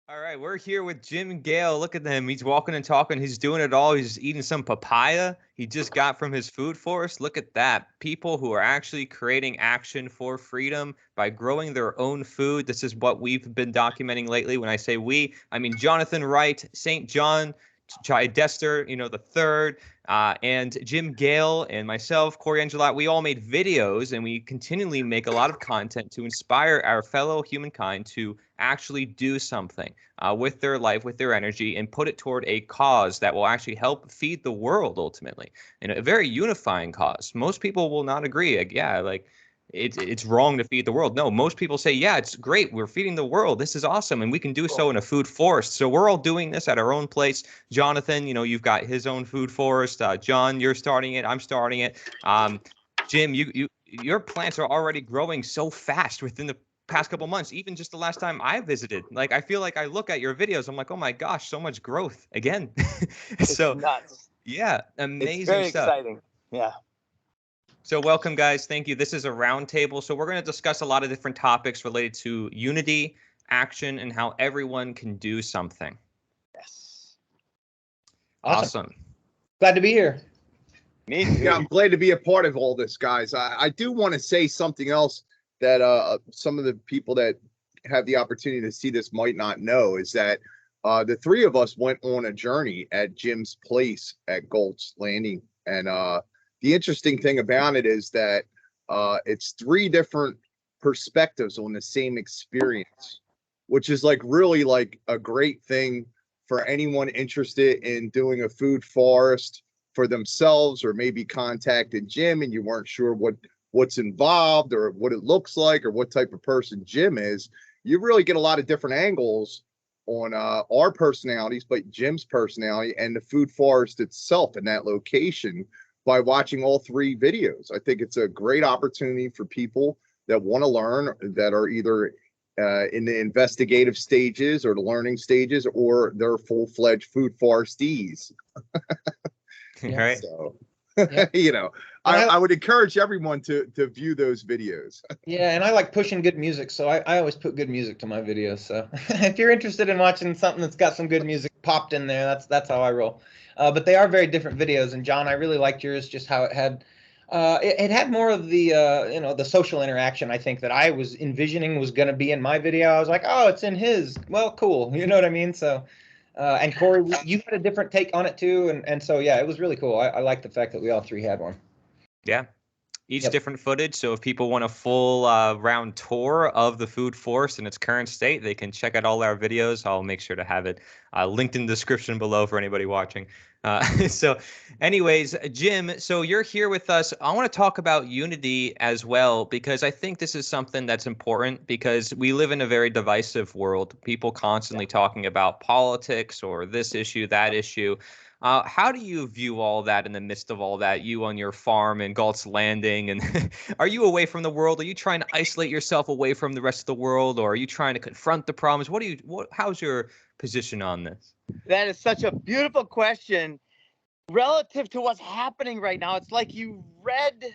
All right, we're here with Jim Gale. Look at him. He's walking and talking. He's doing it all. He's eating some papaya he just got from his food forest. Look at that. People who are actually creating action for freedom by growing their own food. This is what we've been documenting lately. When I say we, I mean Jonathan Wright, St. John, Chai Dester, the third, and Jim Gale and myself, Corey Angelat. We all made videos and we continually make a lot of content to inspire our fellow humankind to actually do something with their life, with their energy, and put it toward a cause that will actually help feed the world ultimately. And a very unifying cause. Most people will not agree. Like, yeah, like it's wrong to feed the world. No, most people say, yeah, it's great. We're feeding the world. This is awesome. And we can do so in a food forest. So we're all doing this at our own place. Jonathan, you've got his own food forest. John, you're starting it. I'm starting it. Jim, your plants are already growing so fast within the past couple months, even just the last time I visited. Like, I feel like I look at your videos, I'm like, oh my gosh, so much growth again. It's So nuts. yeah, It's amazing very stuff. exciting. Yeah. So welcome, guys. Thank you. This is a roundtable. So we're going to discuss a lot of different topics related to unity, action, and how everyone can do something. Yes. Awesome. Glad to be here. Me too. Yeah, I'm glad to be a part of all this, guys. I do want to say something else that some of the people that have the opportunity to see this might not know is that the three of us went on a journey at Jim's place at Galt's Landing. And the interesting thing about it is that it's three different perspectives on the same experience, which is like really like a great thing for anyone interested in doing a food forest for themselves, or maybe contacted Jim and you weren't sure what's involved or what it looks like or what type of person Jim is. You really get a lot of different angles on our personalities, but Jim's personality and the food forest itself in that location by watching all three videos. I think it's a great opportunity for people that want to learn, that are either in the investigative stages or the learning stages, or they're full-fledged food forestees. Right. So, Yeah. I would encourage everyone to view those videos. Yeah, and I like pushing good music, so I always put good music to my videos. So if you're interested in watching something that's got some good music popped in there, that's how I roll. But they are very different videos. And John, I really liked yours, just how it had it had more of the the social interaction. I think that I was envisioning was going to be in my video. I was like, oh, it's in his. Well, cool. You know what I mean? So. And Corey, you had a different take on it too, and so yeah, it was really cool. I like the fact that we all three had one. Yeah. Each Yep. different footage. So if people want a full round tour of the food forest in its current state, they can check out all our videos. I'll make sure to have it linked in the description below for anybody watching. So anyways, Jim, so you're here with us. I want to talk about unity as well, because I think this is something that's important, because we live in a very divisive world. People constantly talking about politics or this issue, that issue. How do you view all that in the midst of all that? You on your farm in Galt's Landing, and are you away from the world? Are you trying to isolate yourself away from the rest of the world, or are you trying to confront the problems? How's your position on this? That is such a beautiful question relative to what's happening right now. It's like you read.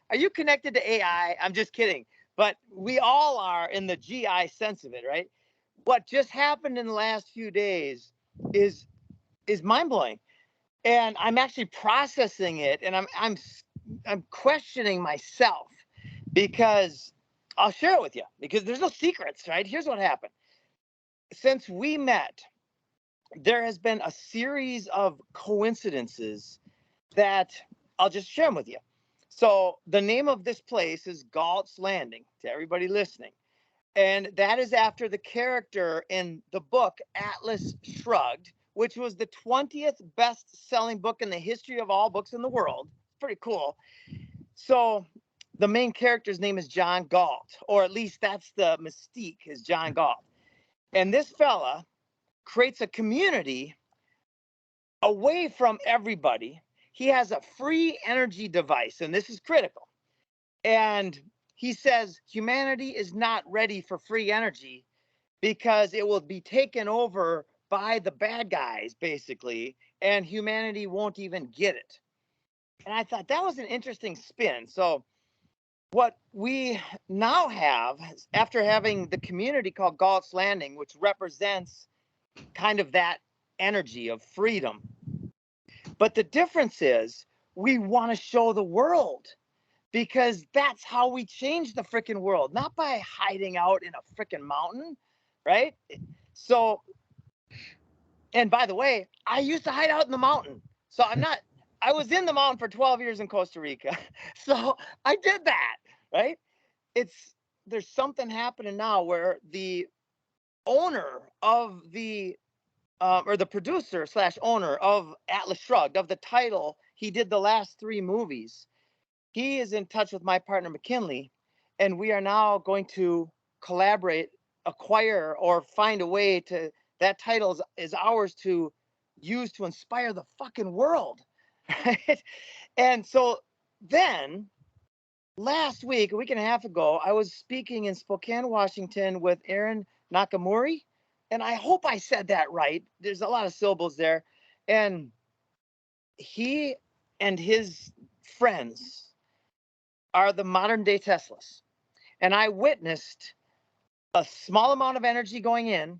Are you connected to AI? I'm just kidding. But we all are in the GI sense of it, right? What just happened in the last few days is is mind blowing, and I'm actually processing it, and I'm questioning myself, because I'll share it with you, because there's no secrets, right? Here's what happened. Since we met, there has been a series of coincidences that I'll just share them with you. So the name of this place is Galt's Landing, to everybody listening. And that is after the character in the book Atlas Shrugged, which was the 20th best-selling book in the history of all books in the world. Pretty cool. So the main character's name is John Galt, or at least that's the mystique, is John Galt. And this fella creates a community away from everybody. He has a free energy device, and this is critical. And he says humanity is not ready for free energy because it will be taken over by the bad guys, basically, and humanity won't even get it. And I thought that was an interesting spin. So what we now have, after having the community called Galt's Landing, which represents kind of that energy of freedom. But the difference is we want to show the world, because that's how we change the freaking world, not by hiding out in a freaking mountain, right? So, and by the way, I used to hide out in the mountain. So I was in the mountain for 12 years in Costa Rica. So I did that, right? There's something happening now where the owner of or the producer / owner of Atlas Shrugged, of the title, he did the last 3 movies. He is in touch with my partner McKinley, and we are now going to collaborate, acquire, or find a way to, that title is ours to use to inspire the fucking world, right? And so then last week, a week and a half ago, I was speaking in Spokane, Washington with Aaron Nakamura, and I hope I said that right. There's a lot of syllables there. And he and his friends are the modern day Teslas. And I witnessed a small amount of energy going in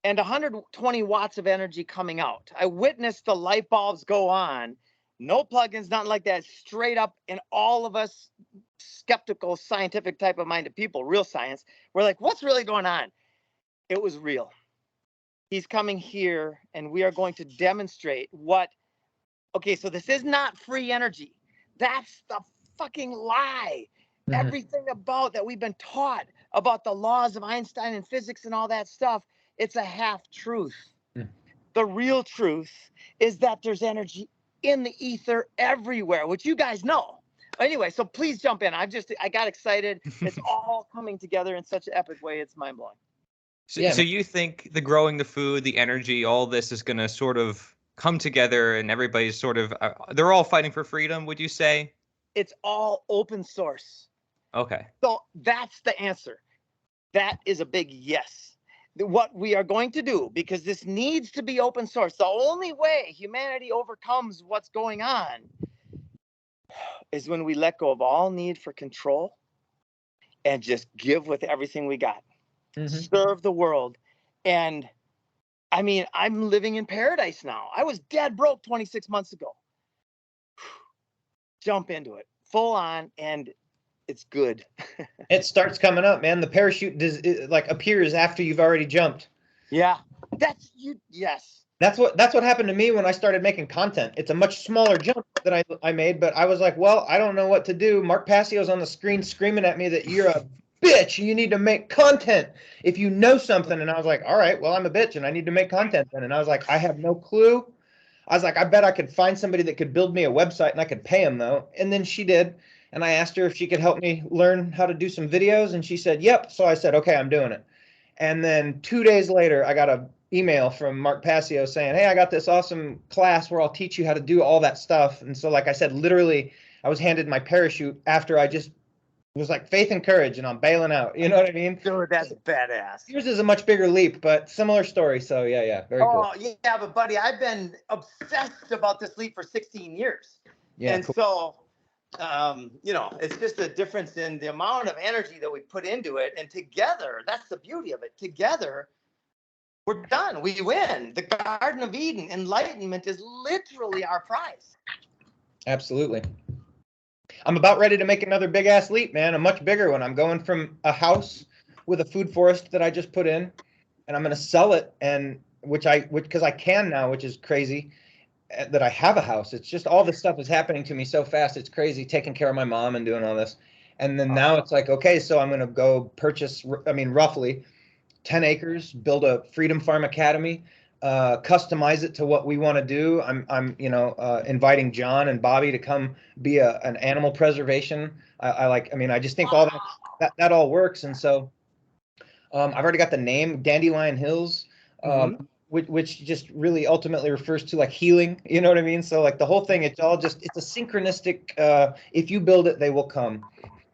and 120 watts of energy coming out. I witnessed the light bulbs go on, no plugins, nothing like that, straight up. And all of us skeptical, scientific type of minded people, real science, we're like, what's really going on? It was real. He's coming here and we are going to demonstrate what, okay, so this is not free energy. That's the fucking lie. Mm-hmm. Everything about that we've been taught about the laws of Einstein and physics and all that stuff, it's a half truth. Mm. The real truth is that there's energy in the ether everywhere, which you guys know. Anyway, so please jump in. I got excited. It's all coming together in such an epic way. It's mind blowing. So you think the growing the food, the energy, all this is going to sort of come together and everybody's sort of, they're all fighting for freedom, would you say? It's all open source. Okay. So that's the answer. That is a big yes. What we are going to do, because this needs to be open source, the only way humanity overcomes what's going on is when we let go of all need for control and just give with everything we got. Mm-hmm. Serve the world. And I mean, I'm living in paradise now. I was dead broke 26 months ago. Jump into it full on, and it's good. It starts coming up, man. The parachute appears after you've already jumped. Yeah, that's you. Yes. That's what happened to me when I started making content. It's a much smaller jump that I made, but I was like, well, I don't know what to do. Mark Passio's on the screen screaming at me that you're a bitch. You need to make content if you know something. And I was like, all right, well, I'm a bitch and I need to make content then. And I was like, I have no clue. I was like, I bet I could find somebody that could build me a website and I could pay him though. And then she did. And I asked her if she could help me learn how to do some videos. And she said, yep. So I said, okay, I'm doing it. And then 2 days later, I got an email from Mark Passio saying, hey, I got this awesome class where I'll teach you how to do all that stuff. And so, like I said, literally, I was handed my parachute after I just was like faith and courage and I'm bailing out. You know what I mean? Dude, that's badass. Yours is a much bigger leap, but similar story. So yeah, very cool. Oh, yeah, but buddy, I've been obsessed about this leap for 16 years. Yeah, and cool. So, it's just a difference in the amount of energy that we put into it. And together, that's the beauty of it. Together, we're done. We win. The Garden of Eden, enlightenment is literally our prize. Absolutely. I'm about ready to make another big ass leap, man. A much bigger one. I'm going from a house with a food forest that I just put in, and I'm going to sell it, and because I can now, which is crazy that I have a house. It's just all this stuff is happening to me so fast. It's crazy, taking care of my mom and doing all this. And then now it's like, okay, so I'm going to go purchase, roughly 10 acres, build a Freedom Farm Academy, customize it to what we want to do. I'm inviting John and Bobby to come be an animal preservation. I just think all that all works. And so I've already got the name Dandelion Hills, which just really ultimately refers to like healing. You know what I mean? So like the whole thing, it's a synchronistic, if you build it, they will come.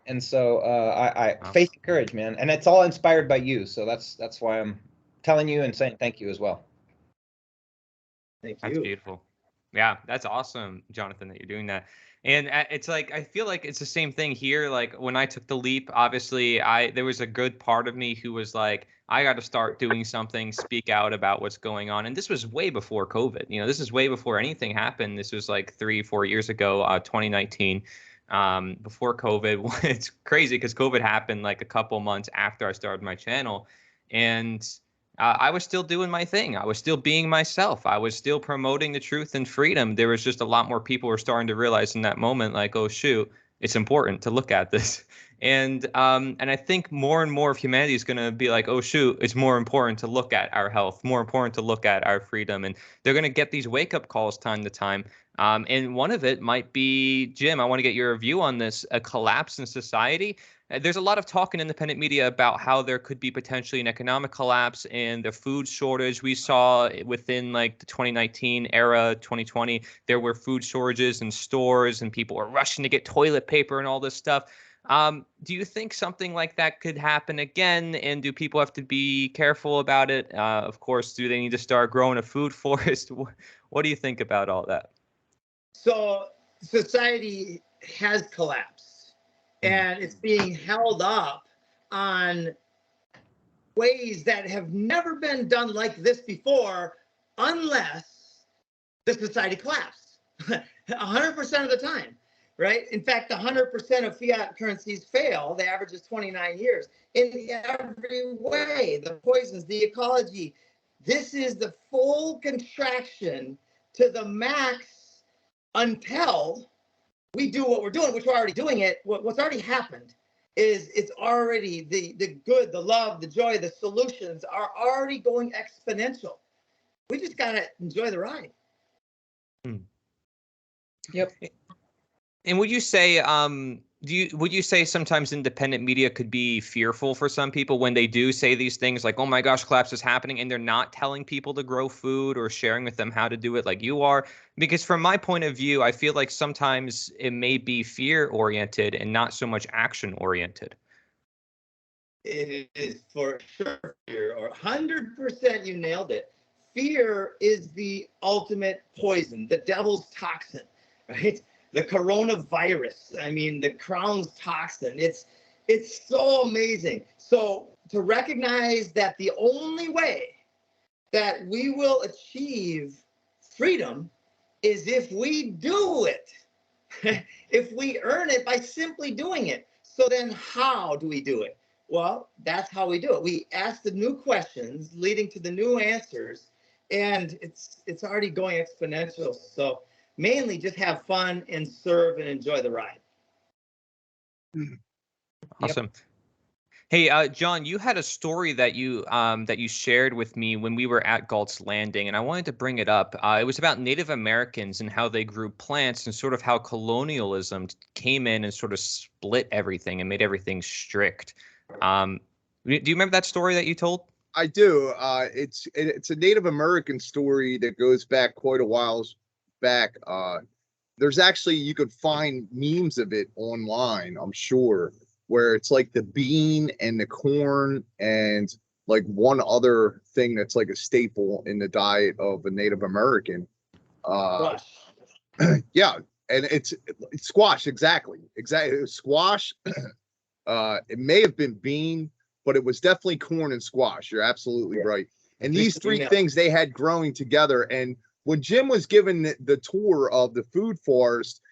And so faith and courage, man. And it's all inspired by you. So that's why I'm telling you and saying thank you as well. Thank you. That's beautiful. Yeah, that's awesome, Jonathan, that you're doing that. And it's like I feel like it's the same thing here. Like when I took the leap, obviously there was a good part of me who was like, I got to start doing something, speak out about what's going on. And this was way before COVID. You know, this is way before anything happened. This was like 3-4 years ago, 2019, before COVID. It's crazy because COVID happened like a couple months after I started my channel, and I was still doing my thing. I was still being myself. I was still promoting the truth and freedom. There was just a lot more people were starting to realize in that moment, like, oh shoot, it's important to look at this. And I think more and more of humanity is going to be like, oh shoot, it's more important to look at our health, more important to look at our freedom, and they're going to get these wake up calls time to time. And one of it might be, Jim, I want to get your view on this: a collapse in society. There's a lot of talk in independent media about how there could be potentially an economic collapse and the food shortage. We saw within like the 2019 era, 2020, there were food shortages in stores and people were rushing to get toilet paper and all this stuff. Do you think something like that could happen again? And do people have to be careful about it? Of course, do they need to start growing a food forest? What do you think about all that? So society has collapsed, and it's being held up on ways that have never been done like this before, unless the society collapsed 100% of the time, right? In fact, 100% of fiat currencies fail. The average is 29 years. In every way, the poisons, the ecology, this is the full contraction to the max until we do what we're doing, which we're already doing it. What's already happened is it's already the good, the love, the joy, the solutions are already going exponential. We just got to enjoy the ride. Yep. And would you say, would you say sometimes independent media could be fearful for some people when they do say these things like, oh my gosh, collapse is happening, and they're not telling people to grow food or sharing with them how to do it like you are? Because from my point of view, I feel like sometimes it may be fear oriented and not so much action oriented. It is for sure fear, or 100%, you nailed it. Fear is the ultimate poison, the devil's toxin, right? The coronavirus, I mean, the crown's toxin. It's so amazing. So to recognize that the only way that we will achieve freedom is if we do it, if we earn it by simply doing it. So then how do we do it? Well, that's how we do it. We ask the new questions leading to the new answers, and it's already going exponential. So mainly just have fun and serve and enjoy the ride. Awesome. Yep. Hey, John, you had a story that you shared with me when we were at Galt's Landing, and I wanted to bring it up. It was about Native Americans and how they grew plants, and sort of how colonialism came in and sort of split everything and made everything strict. Do you remember that story that you told? I do. It's a Native American story that goes back quite a while back. There's actually, you could find memes of it online, I'm sure, where it's like the bean and the corn and like one other thing that's like a staple in the diet of a Native American. Yeah, and it's squash. Exactly. It was squash. It may have been bean, but it was definitely corn and squash. You're absolutely right. And these three things they had growing together. And when Jim was given the tour of the food forest,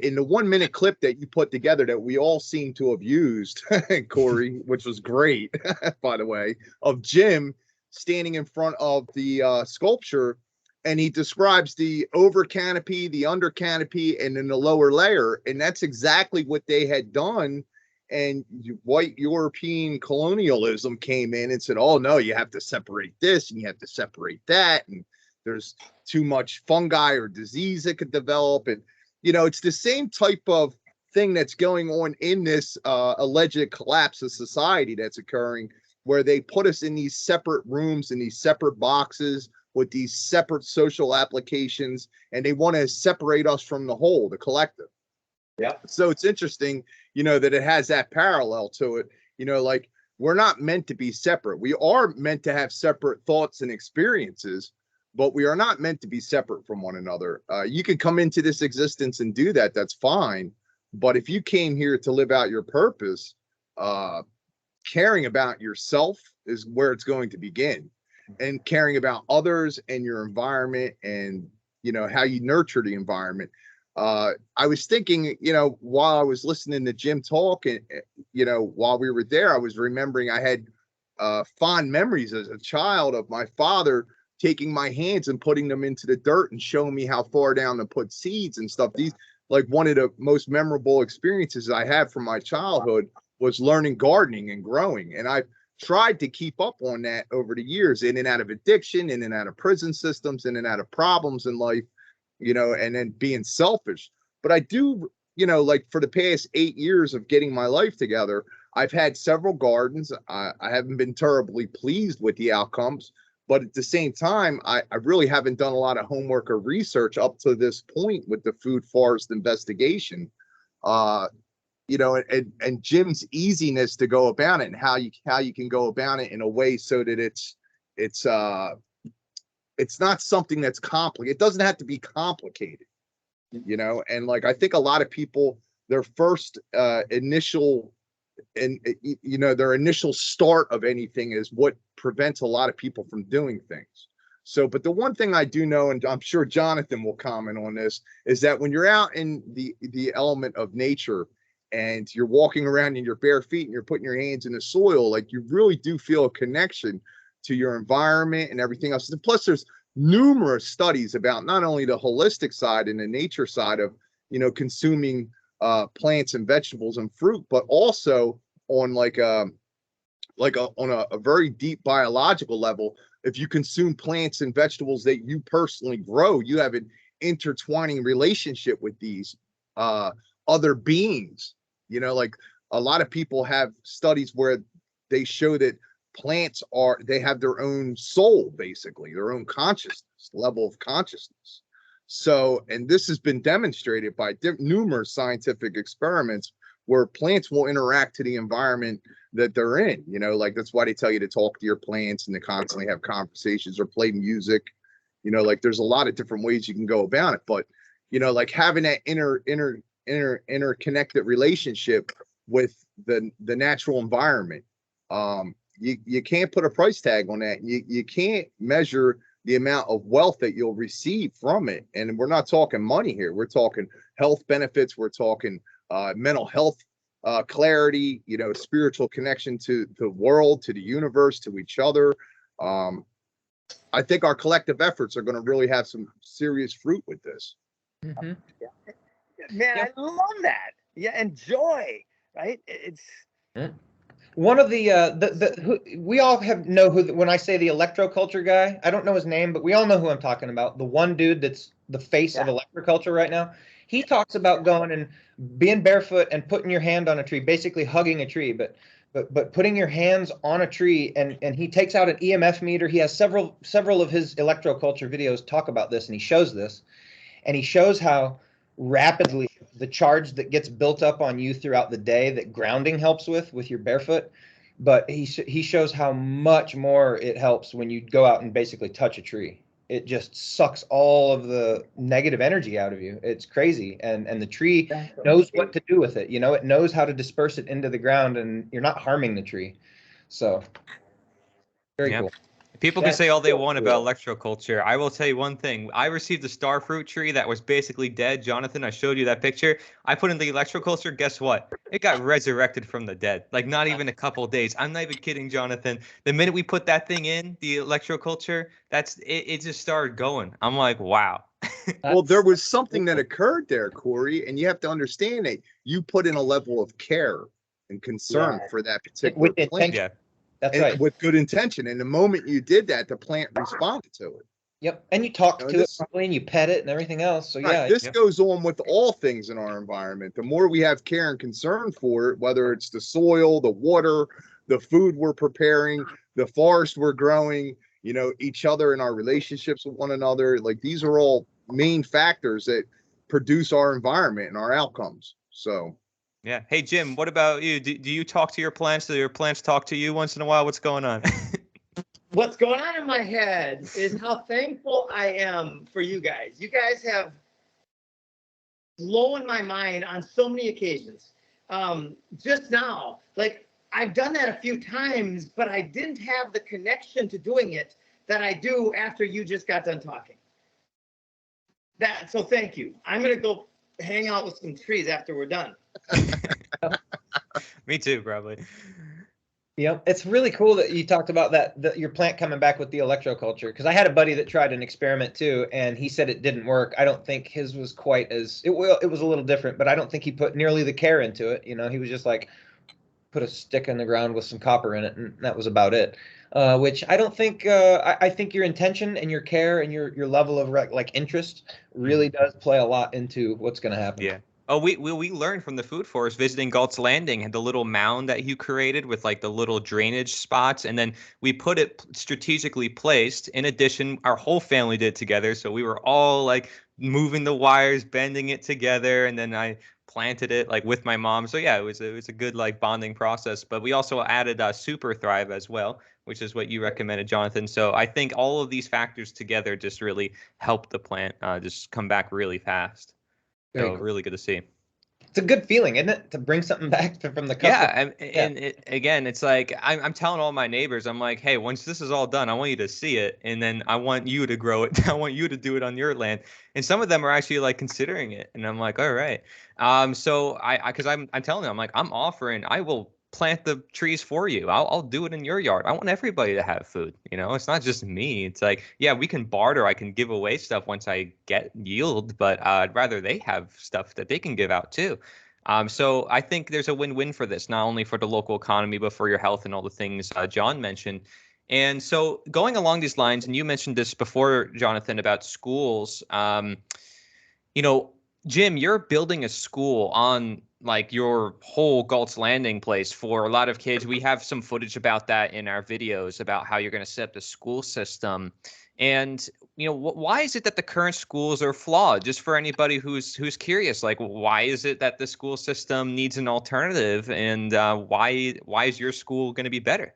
in the 1 minute clip that you put together that we all seem to have used, Corey, which was great, by the way, of Jim standing in front of the sculpture, and he describes the over canopy, the under canopy, and then the lower layer. And that's exactly what they had done. And white European colonialism came in and said, oh, no, you have to separate this and you have to separate that. And there's too much fungi or disease that could develop. And, you know, it's the same type of thing that's going on in this alleged collapse of society that's occurring, where they put us in these separate rooms, in these separate boxes with these separate social applications, and they want to separate us from the whole, the collective. Yeah. So it's interesting, you know, that it has that parallel to it. You know, like, we're not meant to be separate. We are meant to have separate thoughts and experiences, but we are not meant to be separate from one another. You can come into this existence and do that. That's fine. But if you came here to live out your purpose, caring about yourself is where it's going to begin, and caring about others and your environment, and how you nurture the environment. I was thinking, while I was listening to Jim talk, and while we were there, I was remembering I had fond memories as a child of my father taking my hands and putting them into the dirt and showing me how far down to put seeds and stuff. These, like, one of the most memorable experiences I had from my childhood was learning gardening and growing. And I've tried to keep up on that over the years, in and out of addiction, in and out of prison systems, in and out of problems in life, and then being selfish. But I do, like, for the past 8 years of getting my life together, I've had several gardens. I haven't been terribly pleased with the outcomes, but at the same time, I really haven't done a lot of homework or research up to this point with the food forest investigation. And Jim's easiness to go about it, and how you can go about it in a way so that it's not something that's complicated. It doesn't have to be complicated, and, like, I think a lot of people, their first initial start of anything is what prevents a lot of people from doing things. So, but the one thing I do know, and I'm sure Jonathan will comment on this, is that when you're out in the element of nature and you're walking around in your bare feet and you're putting your hands in the soil, like, you really do feel a connection to your environment and everything else. And plus, there's numerous studies about not only the holistic side and the nature side of, consuming plants and vegetables and fruit, but also on on a very deep biological level. If you consume plants and vegetables that you personally grow, you have an intertwining relationship with these other beings. Like, a lot of people have studies where they show that plants they have their own soul, basically their own consciousness, level of consciousness. So, and this has been demonstrated by numerous scientific experiments where plants will interact to the environment that they're in. Like, that's why they tell you to talk to your plants and to constantly have conversations or play music. Like, there's a lot of different ways you can go about it, but like, having that interconnected relationship with the natural environment, you can't put a price tag on that. You can't measure the amount of wealth that you'll receive from it. And we're not talking money here. We're talking health benefits. We're talking mental health, clarity, spiritual connection to the world, to the universe, to each other. I think our collective efforts are going to really have some serious fruit with this. Mm-hmm. Man, I love that. Yeah, and joy, right? It's one of we all know who, when I say the electroculture guy, I don't know his name, but we all know who I'm talking about. The one dude that's the face of electroculture right now. He talks about going and being barefoot and putting your hand on a tree, basically hugging a tree, but putting your hands on a tree, and he takes out an EMF meter. He has several of his electroculture videos talk about this, and he shows this, and he shows how rapidly the charge that gets built up on you throughout the day that grounding helps with your barefoot, but he shows how much more it helps when you go out and basically touch a tree. It just sucks all of the negative energy out of you. It's crazy. And the tree knows what to do with it. It knows how to disperse it into the ground, and you're not harming the tree. So very cool. People can say all they want about electroculture. I will tell you one thing. I received a star fruit tree that was basically dead. Jonathan, I showed you that picture. I put in the electroculture. Guess what? It got resurrected from the dead. Like, not even a couple of days. I'm not even kidding, Jonathan. The minute we put that thing in, the electroculture, it just started going. I'm like, wow. Well, there was something that occurred there, Corey, and you have to understand that you put in a level of care and concern for that particular plant. Yeah. That's right. With good intention. And the moment you did that, the plant responded to it. Yep. And you talk to it properly, and you pet it and everything else. So this goes on with all things in our environment. The more we have care and concern for it, whether it's the soil, the water, the food we're preparing, the forest we're growing, each other and our relationships with one another, like, these are all main factors that produce our environment and our outcomes. So yeah. Hey, Jim, what about you? Do you talk to your plants? Do your plants talk to you once in a while? What's going on? what's going on in my head is how thankful I am for you guys. You guys have blown my mind on so many occasions. Just now, like I've done that a few times, but I didn't have the connection to doing it that I do after you just got done talking. So thank you. I'm gonna go hang out with some trees after we're done. Me too, probably. Yep, it's really cool that you talked about that your plant coming back with the electroculture, because I had a buddy that tried an experiment too, and he said it didn't work. I don't think his was quite as it was a little different, but I don't think he put nearly the care into it. You know, he was just like put a stick in the ground with some copper in it, and that was about it. Which I don't think. I think your intention and your care and your level of like interest really does play a lot into what's going to happen. Yeah. Oh, we learned from the Food Forest visiting Galt's Landing, and the little mound that you created with like the little drainage spots, and then we put it strategically placed. In addition, our whole family did it together, so we were all like moving the wires, bending it together, and then I planted it like with my mom. So yeah, it was a good like bonding process. But we also added Super Thrive as well, which is what you recommended, Jonathan. So I think all of these factors together just really helped the plant just come back really fast. Very So cool. really good to see. It's a good feeling, isn't it, to bring something back from the customer? Yeah, and again, it's like I'm telling all my neighbors, I'm like, hey, once this is all done, I want you to see it, and then I want you to grow it. I want you to do it on your land. And some of them are actually like considering it, and I'm like, all right. So because I'm telling them, I'm like, I'm offering, I will plant the trees for you. I'll do it in your yard. I want everybody to have food. You know, it's not just me. It's like, yeah, we can barter. I can give away stuff once I get yield, but I'd rather they have stuff that they can give out too. So I think there's a win-win for this, not only for the local economy, but for your health and all the things John mentioned. And so going along these lines, and you mentioned this before, Jonathan, about schools, you know, Jim, you're building a school on like your whole Galt's Landing place for a lot of kids. We have some footage about that in our videos about how you're going to set up the school system. And, you know, why is it that the current schools are flawed? Just for anybody who's curious, like, why is it that the school system needs an alternative, and why is your school going to be better?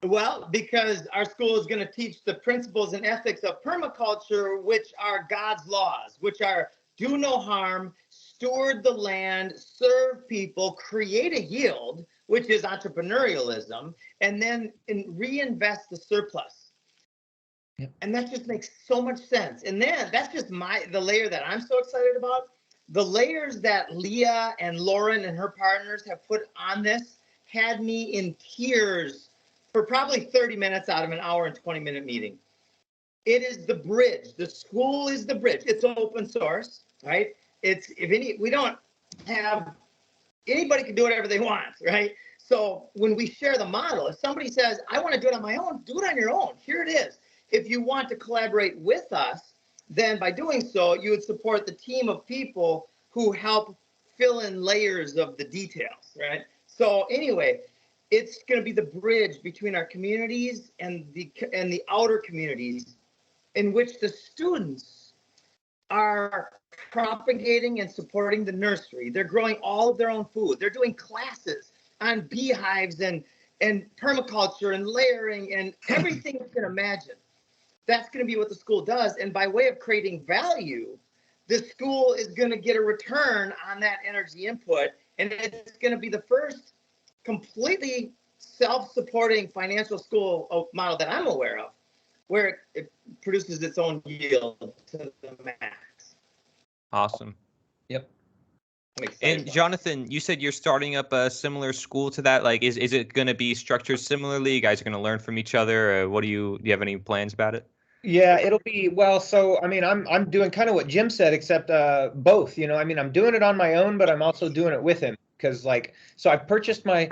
Well, because our school is going to teach the principles and ethics of permaculture, which are God's laws, which are do no harm, steward the land, serve people, create a yield, which is entrepreneurialism, and then reinvest the surplus. Yep. And that just makes so much sense. And then that's just the layer that I'm so excited about. The layers that Leah and Lauren and her partners have put on this had me in tears for probably 30 minutes out of an hour and 20-minute meeting. It is the bridge. The school is the bridge. It's open source, right? We don't have, anybody can do whatever they want, right? So when we share the model, if somebody says, I want to do it on my own, do it on your own. Here it is. If you want to collaborate with us, then by doing so, you would support the team of people who help fill in layers of the details, right? So anyway, it's going to be the bridge between our communities and the outer communities, in which the students are propagating and supporting the nursery. They're growing all of their own food. They're doing classes on beehives and permaculture and layering and everything you can imagine. That's going to be what the school does. And by way of creating value, the school is going to get a return on that energy input. And it's going to be the first completely self-supporting financial school model that I'm aware of, where it produces its own yield to the max. Awesome. Yep. And Jonathan, you said you're starting up a similar school to that. Like, is it going to be structured similarly? You guys are going to learn from each other? Or do you have any plans about it? Yeah, it'll be, well, so I mean, I'm doing kind of what Jim said, except both. You know, I mean, I'm doing it on my own, but I'm also doing it with him. Because like, so I purchased my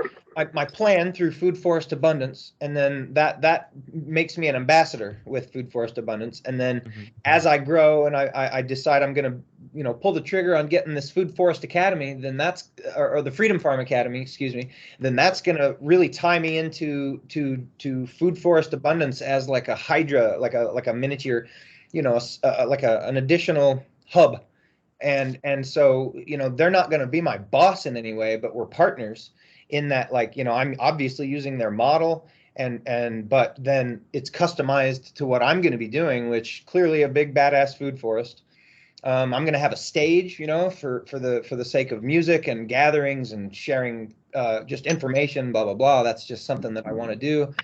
plan through Food Forest Abundance, and then that makes me an ambassador with Food Forest Abundance. And then as I grow and I decide I'm going to, you know, pull the trigger on getting this Food Forest Academy, then that's, or the Freedom Farm Academy, excuse me, then that's going to really tie me into to Food Forest Abundance as like a hydra, like a miniature, you know, like an additional hub. And so, you know, they're not going to be my boss in any way, but we're partners in that, like, you know, I'm obviously using their model, but then it's customized to what I'm going to be doing, which clearly a big badass food forest. I'm going to have a stage, for the sake of music and gatherings and sharing just information, blah blah blah. That's just something that I want to do,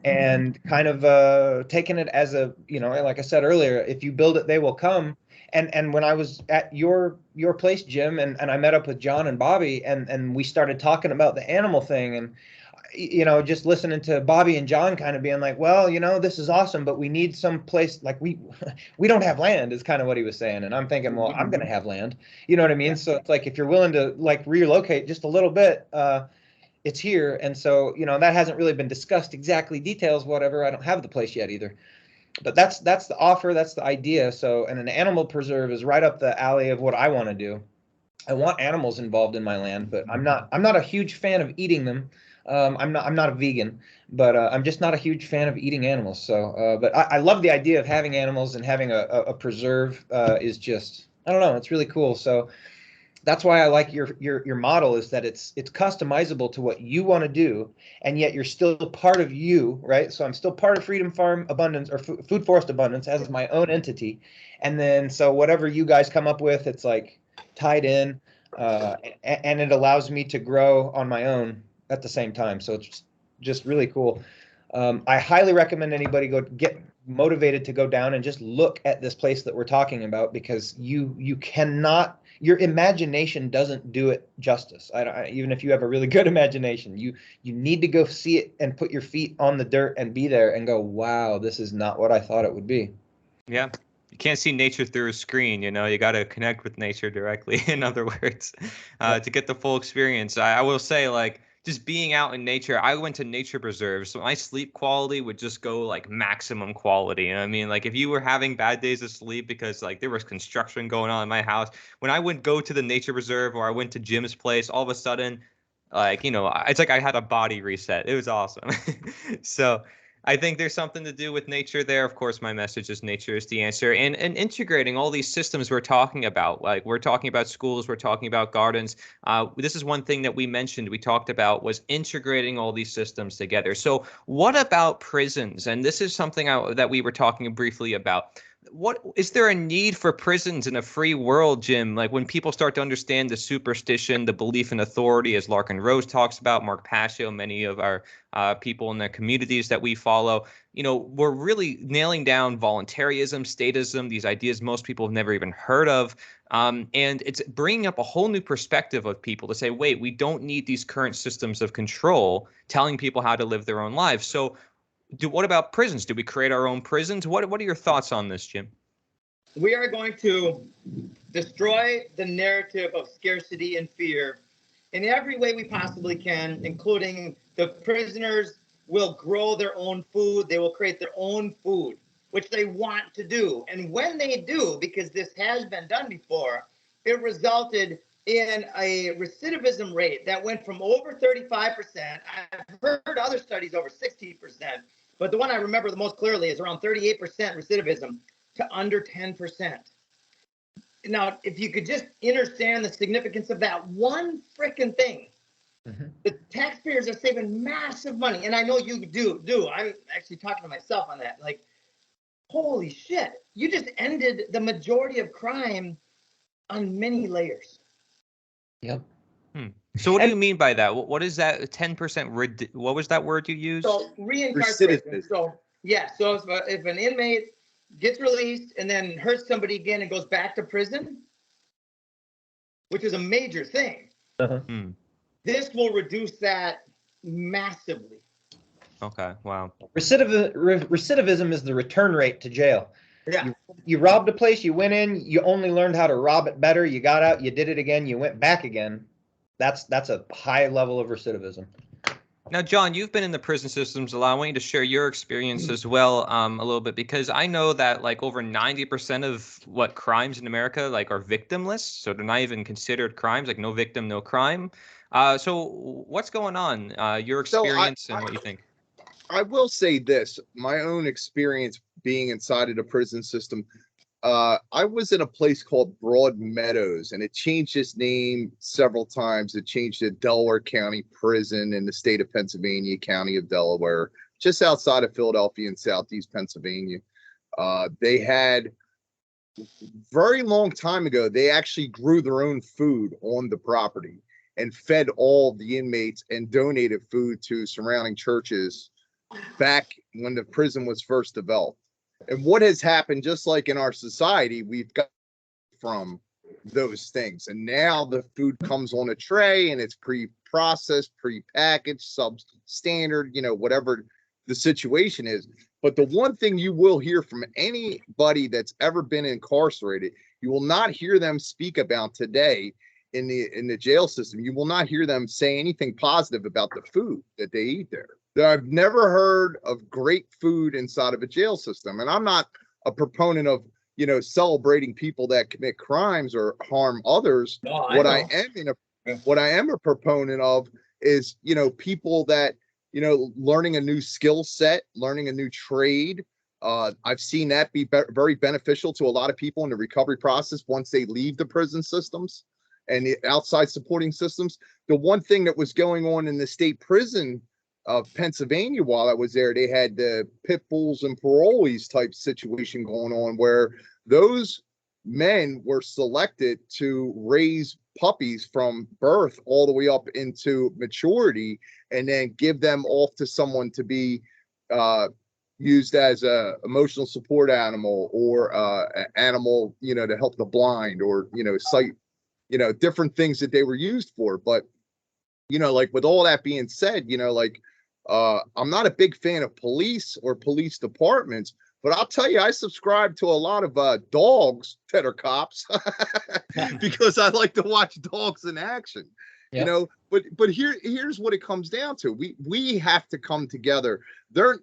and kind of taking it as a, like I said earlier, if you build it, they will come. And when I was at your place, Jim, and I met up with John and Bobby, and we started talking about the animal thing, and just listening to Bobby and John kind of being like, well, this is awesome, but we need some place, like we don't have land, is kind of what he was saying. And I'm thinking, well, I'm going to have land. You know what I mean? So it's like, if you're willing to like relocate just a little bit, it's here. And so, that hasn't really been discussed, exactly details, whatever. I don't have the place yet either. But that's the offer, that's the idea. So, and an animal preserve is right up the alley of what I want to do. I want animals involved in my land, but I'm not a huge fan of eating them. I'm not a vegan, but I'm just not a huge fan of eating animals. So, but I love the idea of having animals, and having a preserve is just, I don't know, it's really cool. So that's why I like your model, is that it's customizable to what you want to do, and yet you're still part of you, right? So I'm still part of Freedom Farm Abundance, or Food Forest Abundance, as my own entity, and then so whatever you guys come up with, it's like tied in, and it allows me to grow on my own at the same time. So it's just really cool. I highly recommend anybody go get motivated to go down and just look at this place that we're talking about, because you cannot, your imagination doesn't do it justice. Even if you have a really good imagination, you need to go see it and put your feet on the dirt and be there and go, wow, this is not what I thought it would be. Yeah. You can't see nature through a screen, you got to connect with nature directly, in other words, to get the full experience. I will say, like, just being out in nature, I went to nature preserves, so my sleep quality would just go like maximum quality. I mean, like, if you were having bad days of sleep because like there was construction going on in my house, when I would go to the nature preserve, or I went to Jim's place, all of a sudden, like, it's like I had a body reset. It was awesome. So I think there's something to do with nature there. Of course, my message is nature is the answer, and integrating all these systems we're talking about. Like, we're talking about schools, we're talking about gardens. This is one thing that we mentioned, we talked about, was integrating all these systems together. So what about prisons? And this is something that we were talking briefly about. What is there a need for prisons in a free world, Jim? Like, when people start to understand the superstition, the belief in authority, as Larkin Rose talks about, Mark Pascio, many of our people in the communities that we follow, we're really nailing down voluntarism, statism, these ideas most people have never even heard of. And it's bringing up a whole new perspective of people to say, wait, we don't need these current systems of control telling people how to live their own lives. So what about prisons? Do we create our own prisons? What are your thoughts on this, Jim? We are going to destroy the narrative of scarcity and fear in every way we possibly can, including the prisoners will grow their own food. They will create their own food, which they want to do. And when they do, because this has been done before, it resulted in a recidivism rate that went from over 35%. I've heard other studies over 60%. But the one I remember the most clearly is around 38% recidivism to under 10%. Now, if you could just understand the significance of that one freaking thing, the taxpayers are saving massive money. And I know you do. I'm actually talking to myself on that. Like, holy shit, you just ended the majority of crime on many layers. Yep. So what do you mean by that? What is that 10%? What was that word you used? So reincarceration. So yeah. So if an inmate gets released and then hurts somebody again and goes back to prison, which is a major thing, this will reduce that massively. Okay. Wow. Recidivism is the return rate to jail. Yeah. You robbed a place, you went in, you only learned how to rob it better, you got out, you did it again, you went back again. That's a high level of recidivism. Now, John, you've been in the prison systems a lot. I want you to share your experience as well, a little bit, because I know that like over 90% of what crimes in America like are victimless, so they're not even considered crimes, like no victim, no crime. So what's going on? Your experience and what you think? I will say this, my own experience being inside of the prison system. I was in a place called Broad Meadows, and it changed its name several times. It changed to Delaware County Prison in the state of Pennsylvania, County of Delaware, just outside of Philadelphia in Southeast Pennsylvania. They had, very long time ago, they actually grew their own food on the property and fed all the inmates and donated food to surrounding churches back when the prison was first developed. And what has happened, just like in our society, we've got from those things. And now the food comes on a tray and it's pre-processed, pre-packaged, substandard, you know, whatever the situation is. But the one thing you will hear from anybody that's ever been incarcerated, you will not hear them speak about today in the jail system. You will not hear them say anything positive about the food that they eat there. I've never heard of great food inside of a jail system. And I'm not a proponent of, you know, celebrating people that commit crimes or harm others. No, What I am a proponent of is, you know, people that, you know, learning a new skill set, learning a new trade. I've seen that be very beneficial to a lot of people in the recovery process once they leave the prison systems and the outside supporting systems. The one thing that was going on in the state prison of Pennsylvania while I was there, they had the pit bulls and parolees type situation going on where those men were selected to raise puppies from birth all the way up into maturity and then give them off to someone to be used as a emotional support animal or an animal, you know, to help the blind or, you know, sight, you know, different things that they were used for. But, you know, like with all that being said, you know, like I'm not a big fan of police or police departments, but I'll tell you, I subscribe to a lot of dogs that are cops because I like to watch dogs in action. Yep. You know, but here's what it comes down to. We have to come together.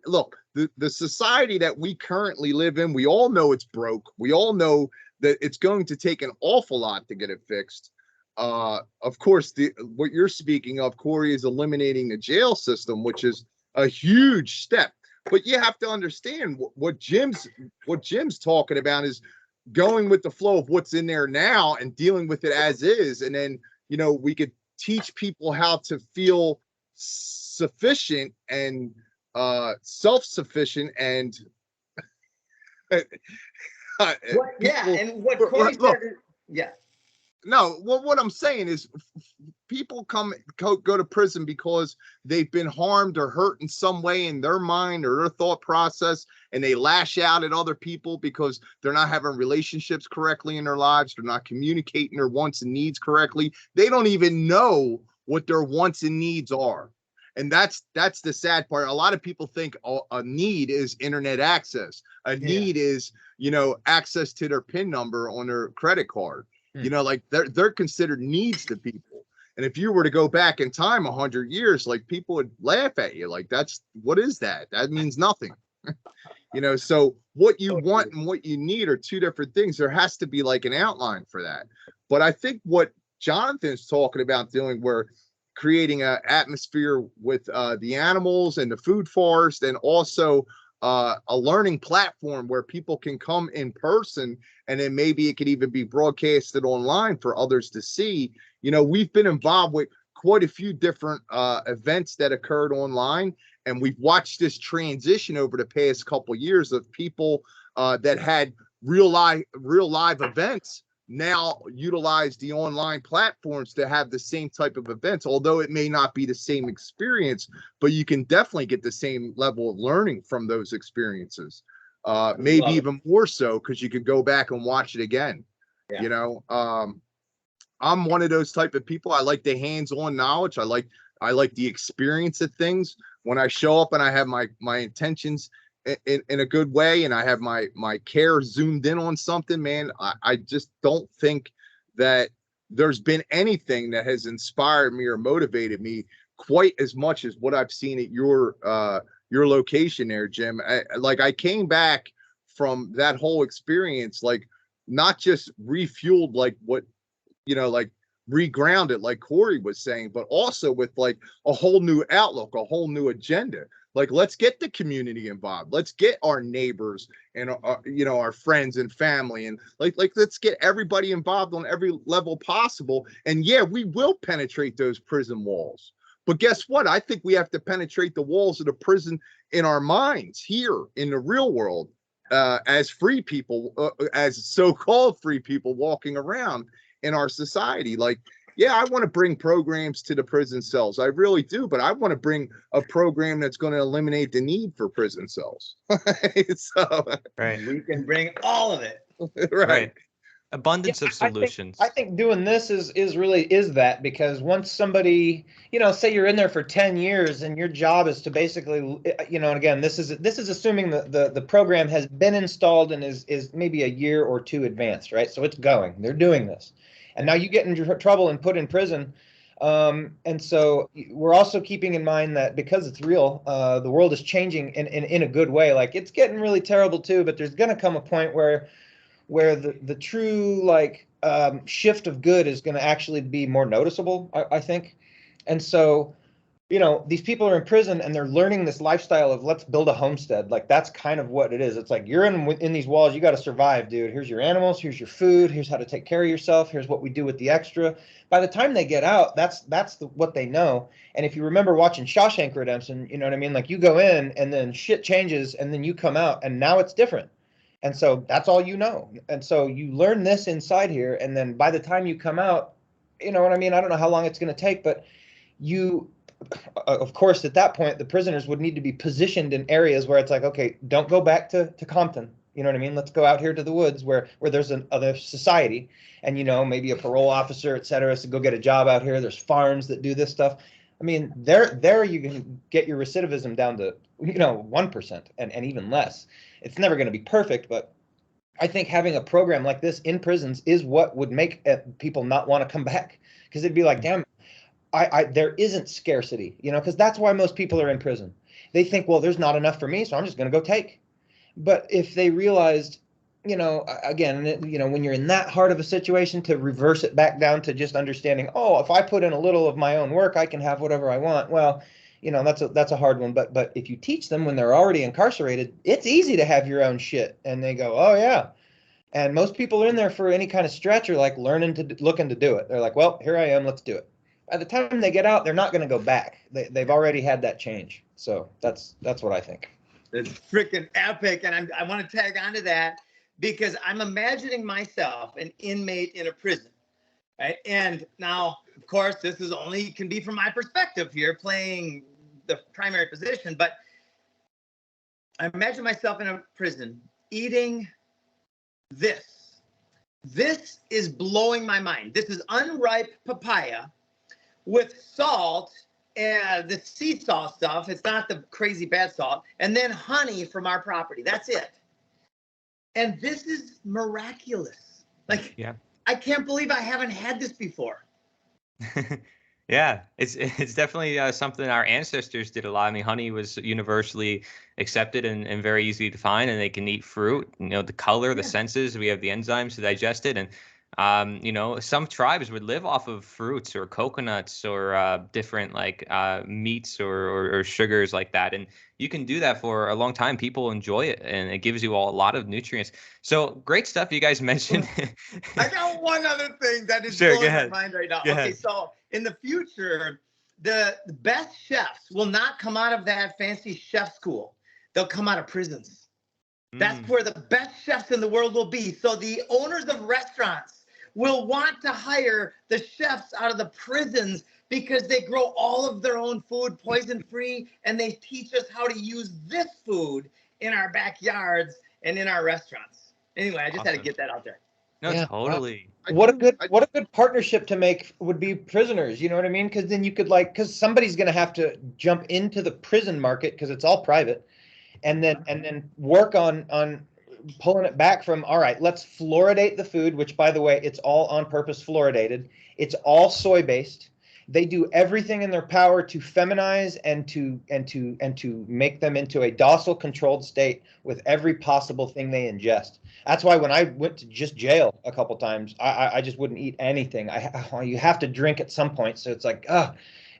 Look, the society that we currently live in, we all know it's broke. We all know that it's going to take an awful lot to get it fixed. Of course, what you're speaking of, Corey, is eliminating the jail system, which is a huge step. But you have to understand what Jim's talking about is going with the flow of what's in there now and dealing with it as is. And then, you know, we could teach people how to feel sufficient and self-sufficient and and what Corey said, yeah. No, what I'm saying is people go to prison because they've been harmed or hurt in some way in their mind or their thought process, and they lash out at other people because they're not having relationships correctly in their lives. They're not communicating their wants and needs correctly. They don't even know what their wants and needs are. And that's the sad part. A lot of people think a need is internet access. A need is, you know, access to their PIN number on their credit card. You know, like they're considered needs to people. And if you were to go back in time 100 years, like people would laugh at you. Like, what is that? That means nothing. You know, so what you want and what you need are two different things. There has to be like an outline for that. But I think what Jonathan's talking about doing, where creating an atmosphere with the animals and the food forest, and also a learning platform where people can come in person, and then maybe it could even be broadcasted online for others to see. You know, we've been involved with quite a few different events that occurred online, and we've watched this transition over the past couple of years of people that had real live events now utilize the online platforms to have the same type of events, although it may not be the same experience, but you can definitely get the same level of learning from those experiences. Maybe even more so because you could go back and watch it again. You know, I'm one of those type of people. I like the hands-on knowledge. I like the experience of things. When I show up and I have my intentions in a good way, and I have my care zoomed in on something, man, I just don't think that there's been anything that has inspired me or motivated me quite as much as what I've seen at your location there, Jim. I came back from that whole experience, like not just refueled, like what, you know, like regrounded, like Corey was saying, but also with like a whole new outlook, a whole new agenda. Like, let's get the community involved. Let's get our neighbors and you know, our friends and family, and like let's get everybody involved on every level possible. And yeah, we will penetrate those prison walls. But guess what? I think we have to penetrate the walls of the prison in our minds here in the real world, as free people, as so-called free people walking around in our society. Like, yeah, I want to bring programs to the prison cells. I really do, but I want to bring a program that's going to eliminate the need for prison cells. So, Right. We can bring all of it. Right. Abundance Yeah, of solutions. I think doing this is really that, because once somebody, say you're in there for 10 years and your job is to basically, and again, this is assuming the program has been installed and is maybe a year or two advanced, right? So it's going, they're doing this. And now you get into trouble and put in prison. And so we're also keeping in mind that because it's real, the world is changing in a good way. Like, it's getting really terrible too, but there's going to come a point where the true shift of good is going to actually be more noticeable, I think. And so, these people are in prison and they're learning this lifestyle of let's build a homestead. Like, that's kind of what it is. It's like, you're in these walls, you got to survive, dude. Here's your animals, here's your food, here's how to take care of yourself, here's what we do with the extra. By the time they get out, that's what they know. And if you remember watching Shawshank Redemption, you know what I mean? Like, you go in and then shit changes and then you come out and now it's different. And so that's all you know. And so you learn this inside here. And then by the time you come out, you know what I mean? I don't know how long it's going to take, but of course, at that point, the prisoners would need to be positioned in areas where it's like, okay, don't go back to Compton. You know what I mean? Let's go out here to the woods where there's another society and, maybe a parole officer, et cetera, to go get a job out here. There's farms that do this stuff. I mean, there you can get your recidivism down to, 1% and even less. It's never going to be perfect, but I think having a program like this in prisons is what would make people not want to come back, because they'd be like, damn, there isn't scarcity, because that's why most people are in prison. They think, well, there's not enough for me, so I'm just going to go take. But if they realized, again, when you're in that hard of a situation, to reverse it back down to just understanding, oh, if I put in a little of my own work, I can have whatever I want. Well, that's a hard one. But if you teach them when they're already incarcerated, it's easy to have your own shit. And they go, oh, yeah. And most people are in there for any kind of stretch or like looking to do it. They're like, well, here I am. Let's do it. By the time they get out, they're not going to go back. They've already had that change. So that's what I think. It's freaking epic. And I want to tag onto that because I'm imagining myself an inmate in a prison. Right. And now, of course, this can be from my perspective here, playing the primary position. But I imagine myself in a prison eating this. This is blowing my mind. This is unripe papaya with salt and the sea salt stuff. It's not the crazy bad salt. And then honey from our property. That's it. And this is miraculous. Like, yeah. I can't believe I haven't had this before. Yeah, it's definitely something our ancestors did a lot. I mean, honey was universally accepted and very easy to find, and they can eat fruit. The color, the senses, we have the enzymes to digest it. And, some tribes would live off of fruits or coconuts or different meats or sugars like that. And you can do that for a long time. People enjoy it, and it gives you a lot of nutrients. So great stuff you guys mentioned. I got one other thing that is blowing my mind right now. Okay, so in the future, the best chefs will not come out of that fancy chef school. They'll come out of prisons. That's where the best chefs in the world will be. So the owners of restaurants will want to hire the chefs out of the prisons because they grow all of their own food poison-free, and they teach us how to use this food in our backyards and in our restaurants. Anyway, I just had to get that out there. No, yeah, totally. What a good partnership to make would be prisoners. You know what I mean? Because then you could because somebody's going to have to jump into the prison market because it's all private, and then work on pulling it back from, all right, let's fluoridate the food, which, by the way, it's all on purpose fluoridated. It's all soy based. They do everything in their power to feminize and to make them into a docile, controlled state with every possible thing they ingest. That's why when I went to just jail a couple times, I just wouldn't eat anything. You have to drink at some point, so it's like,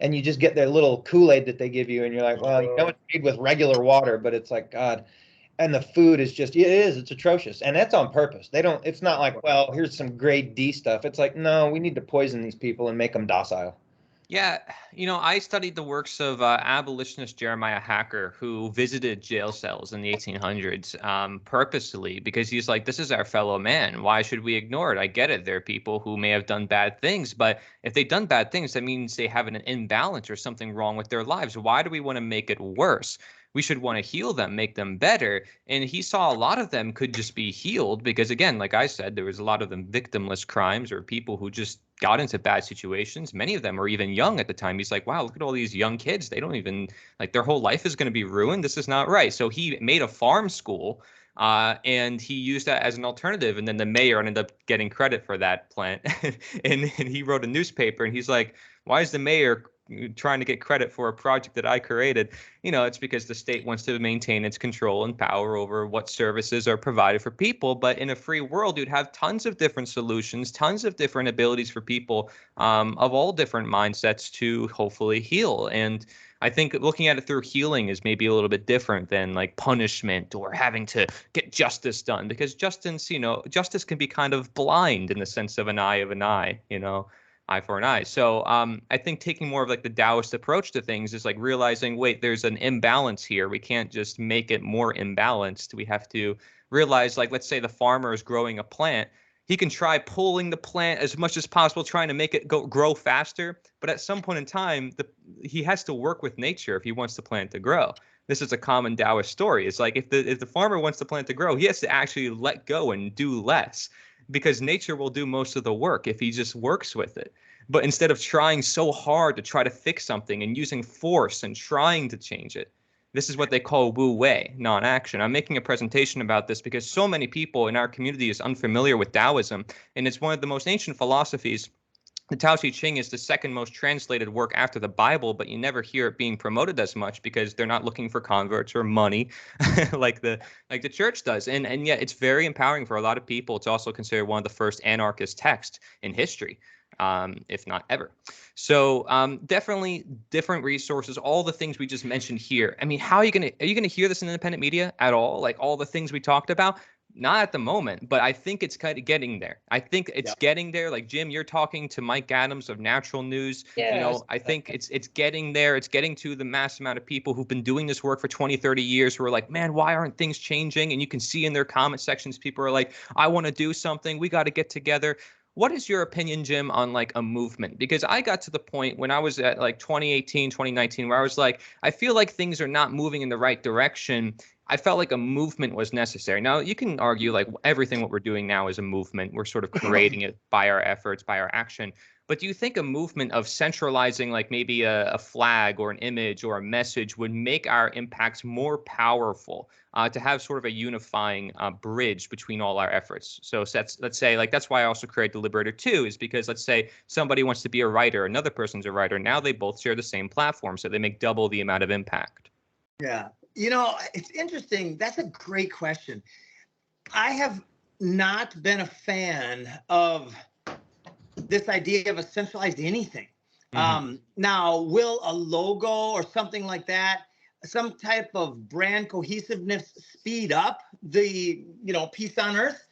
and you just get their little Kool-Aid that they give you, and you're like, well, it's made with regular water, but it's like, God. And the food is it's atrocious. And that's on purpose. It's not like, well, here's some grade D stuff. It's like, no, we need to poison these people and make them docile. Yeah, I studied the works of abolitionist Jeremiah Hacker, who visited jail cells in the 1800s purposely because he's like, this is our fellow man. Why should we ignore it? I get it. There are people who may have done bad things, but if they've done bad things, that means they have an imbalance or something wrong with their lives. Why do we want to make it worse? We should want to heal them, make them better. And he saw a lot of them could just be healed because, again, like I said, there was a lot of them victimless crimes or people who just got into bad situations. Many of them were even young at the time. He's like, wow, look at all these young kids. They don't even, like, their whole life is going to be ruined. This is not right. So he made a farm school and he used that as an alternative. And then the mayor ended up getting credit for that plant. and he wrote a newspaper and he's like, why is the mayor trying to get credit for a project that I created? It's because the state wants to maintain its control and power over what services are provided for people. But in a free world, you'd have tons of different solutions, tons of different abilities for people of all different mindsets to hopefully heal. And I think looking at it through healing is maybe a little bit different than like punishment or having to get justice done, because justice can be kind of blind in the sense of an eye, eye for an eye. So I think taking more of like the Taoist approach to things is like realizing, wait, there's an imbalance here. We can't just make it more imbalanced. We have to realize, like, let's say the farmer is growing a plant. He can try pulling the plant as much as possible, trying to make it grow faster. But at some point in time, he has to work with nature if he wants the plant to grow. This is a common Taoist story. It's like if the farmer wants the plant to grow, he has to actually let go and do less, because nature will do most of the work if he just works with it. But instead of trying so hard to try to fix something and using force and trying to change it, this is what they call Wu Wei, non-action. I'm making a presentation about this because so many people in our community is unfamiliar with Taoism, and it's one of the most ancient philosophies. The Tao Te Ching is the second most translated work after the Bible, but you never hear it being promoted as much because they're not looking for converts or money like the church does. And yet it's very empowering for a lot of people. It's also considered one of the first anarchist texts in history, if not ever. So definitely different resources, all the things we just mentioned here. I mean, are you gonna hear this in independent media at all? Like all the things we talked about? Not at the moment, but I think it's kind of getting there. I think it's getting there. Like Jim, you're talking to Mike Adams of Natural News. Yes. I think it's getting there. It's getting to the mass amount of people who've been doing this work for 20, 30 years who are like, man, why aren't things changing? And you can see in their comment sections, people are like, I want to do something. We got to get together. What is your opinion, Jim, on like a movement? Because I got to the point when I was at like 2018, 2019, where I was like, I feel like things are not moving in the right direction. I felt like a movement was necessary. Now, you can argue like everything what we're doing now is a movement. We're sort of creating it by our efforts, by our action. But do you think a movement of centralizing like maybe a flag or an image or a message would make our impacts more powerful, to have sort of a unifying bridge between all our efforts? So let's say like that's why I also created the Liberator 2, is because let's say somebody wants to be a writer, another person's a writer. Now they both share the same platform, so they make double the amount of impact. Yeah. It's interesting. That's a great question. I have not been a fan of this idea of a centralized anything. Mm-hmm. Now, will a logo or something like that, some type of brand cohesiveness speed up the, peace on earth?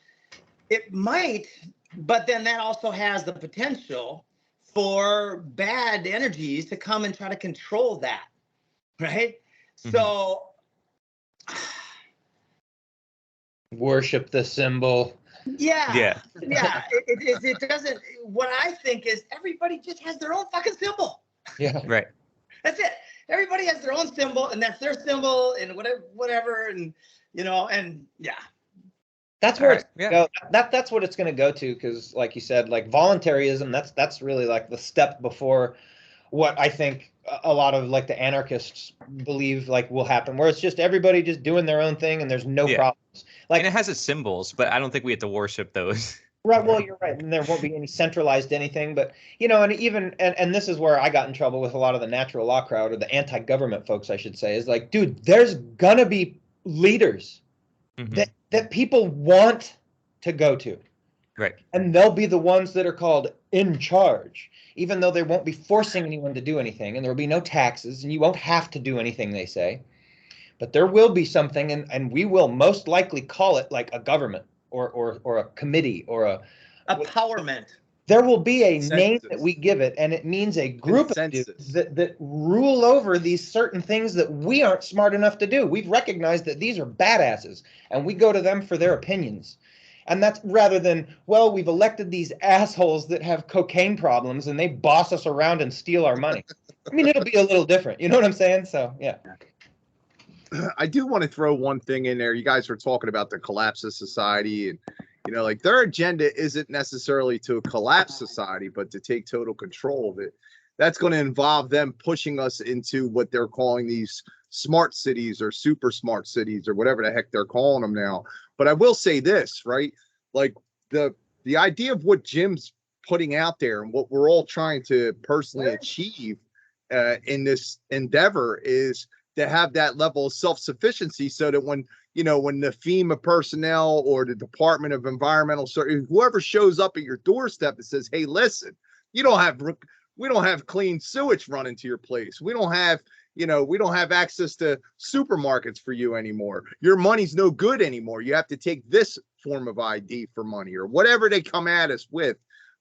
It might, but then that also has the potential for bad energies to come and try to control that, right? Mm-hmm. So worship the symbol. Yeah. It doesn't. What I think is everybody just has their own fucking symbol. Yeah. Right. That's it. Everybody has their own symbol, and that's their symbol, and whatever, and and yeah. That's where that's what it's going to go to, because like you said, like voluntarism, that's really like the step before what I think a lot of like the anarchists believe like will happen, where it's just everybody just doing their own thing and there's no problems. Like, and it has its symbols, but I don't think we have to worship those. Right. Well, you're right. And there won't be any centralized anything, but and even, and this is where I got in trouble with a lot of the natural law crowd, or the anti-government folks, I should say, is like, dude, there's gonna be leaders that people want to go to. Right. And they'll be the ones that are called in charge, even though they won't be forcing anyone to do anything, and there will be no taxes, and you won't have to do anything they say. But there will be something, and we will most likely call it like a government or a committee or a empowerment. There will be a name that Consensus. we give it, and it means a group of Consensus. dudes that rule over these certain things that we aren't smart enough to do. We've recognized that these are badasses, and we go to them for their opinions. And that's rather than, well, we've elected these assholes that have cocaine problems and they boss us around and steal our money. I mean, it'll be a little different. You know what I'm saying? So, yeah. I do want to throw one thing in there. You guys were talking about the collapse of society, and like their agenda isn't necessarily to collapse society, but to take total control of it. That's going to involve them pushing us into what they're calling these smart cities or super smart cities or whatever the heck they're calling them now. But I will say this, right? Like the idea of what Jim's putting out there and what we're all trying to personally achieve in this endeavor is to have that level of self-sufficiency, so that when the FEMA personnel or the Department of Environmental Services, whoever shows up at your doorstep and says, hey, listen, we don't have clean sewage running to your place. We don't have access to supermarkets for you anymore. Your money's no good anymore. You have to take this form of ID for money, or whatever they come at us with.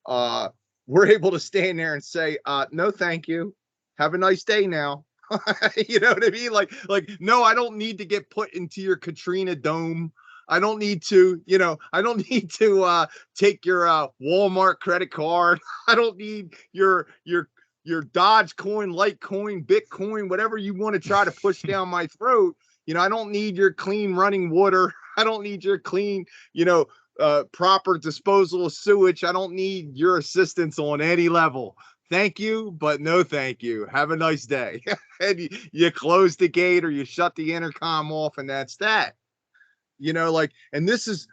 We're able to stand there and say, no, thank you. Have a nice day now. You know what I mean? Like, no, I don't need to get put into your Katrina dome. I don't need to, take your Walmart credit card. I don't need your Dogecoin, Litecoin, Bitcoin, whatever you want to try to push down my throat. I don't need your clean running water. I don't need your clean, proper disposal of sewage. I don't need your assistance on any level. Thank you, but no thank you. Have a nice day. And you close the gate or you shut the intercom off, and that's that. And this is